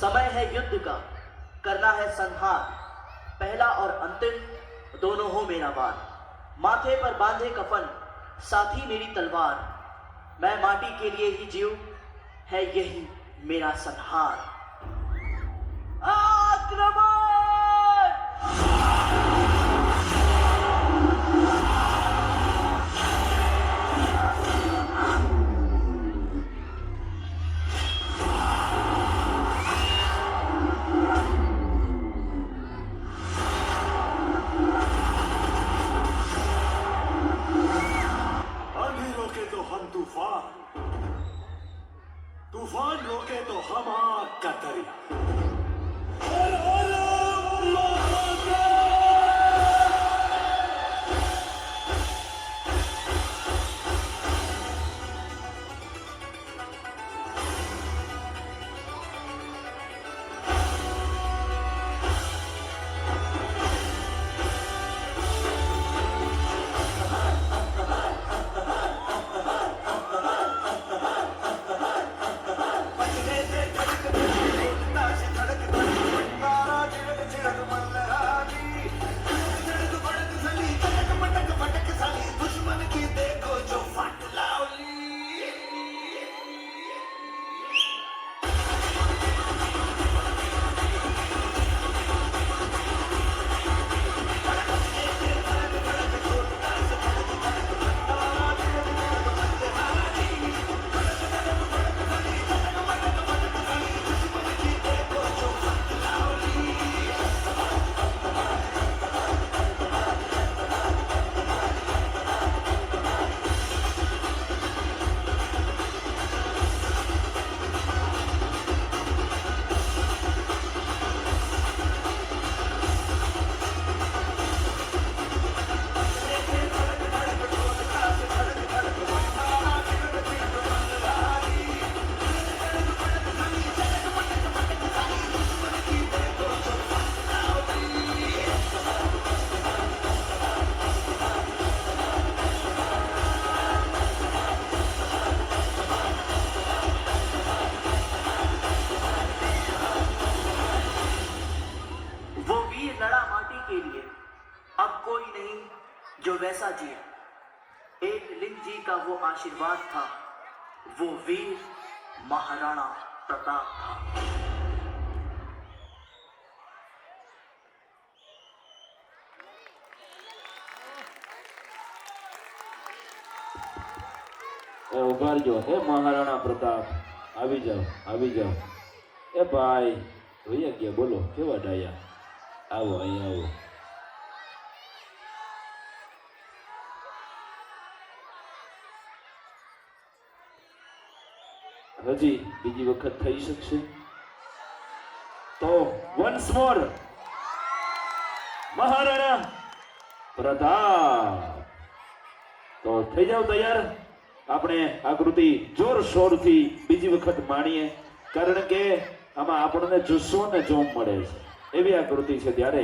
समय है युद्ध का, करना है संहार, पहला और अंतिम दोनों हो मेरा वार. माथे पर बांधे कफन, साथी मेरी तलवार, मैं माटी के लिए ही जीऊं, है यही मेरा संहार. आक्रमण! तूफान रोके तो हम आग का दरिया. धड़क धड़क आशीर्वाद था वो वीर महाराणा प्रताप था। ઉભા રહેજો હે મહારાણા પ્રતાપ, આવી જાઓ આવી જાઓ. એ ભાઈ જોયા ગયા, બોલો કેવા ડાયા, આવો અહીંયા આવો. હજી બીજી વખત થઈ શકશે તો વન્સ મોર મહારાણા પ્રતાપ. તો થઈ જાવ તૈયાર, આપણે આકૃતિ જોરશોરથી બીજી વખત માણીએ, કારણ કે આમાં આપણને જુસ્સો ને જોમ મળે છે એવી આકૃતિ છે. ત્યારે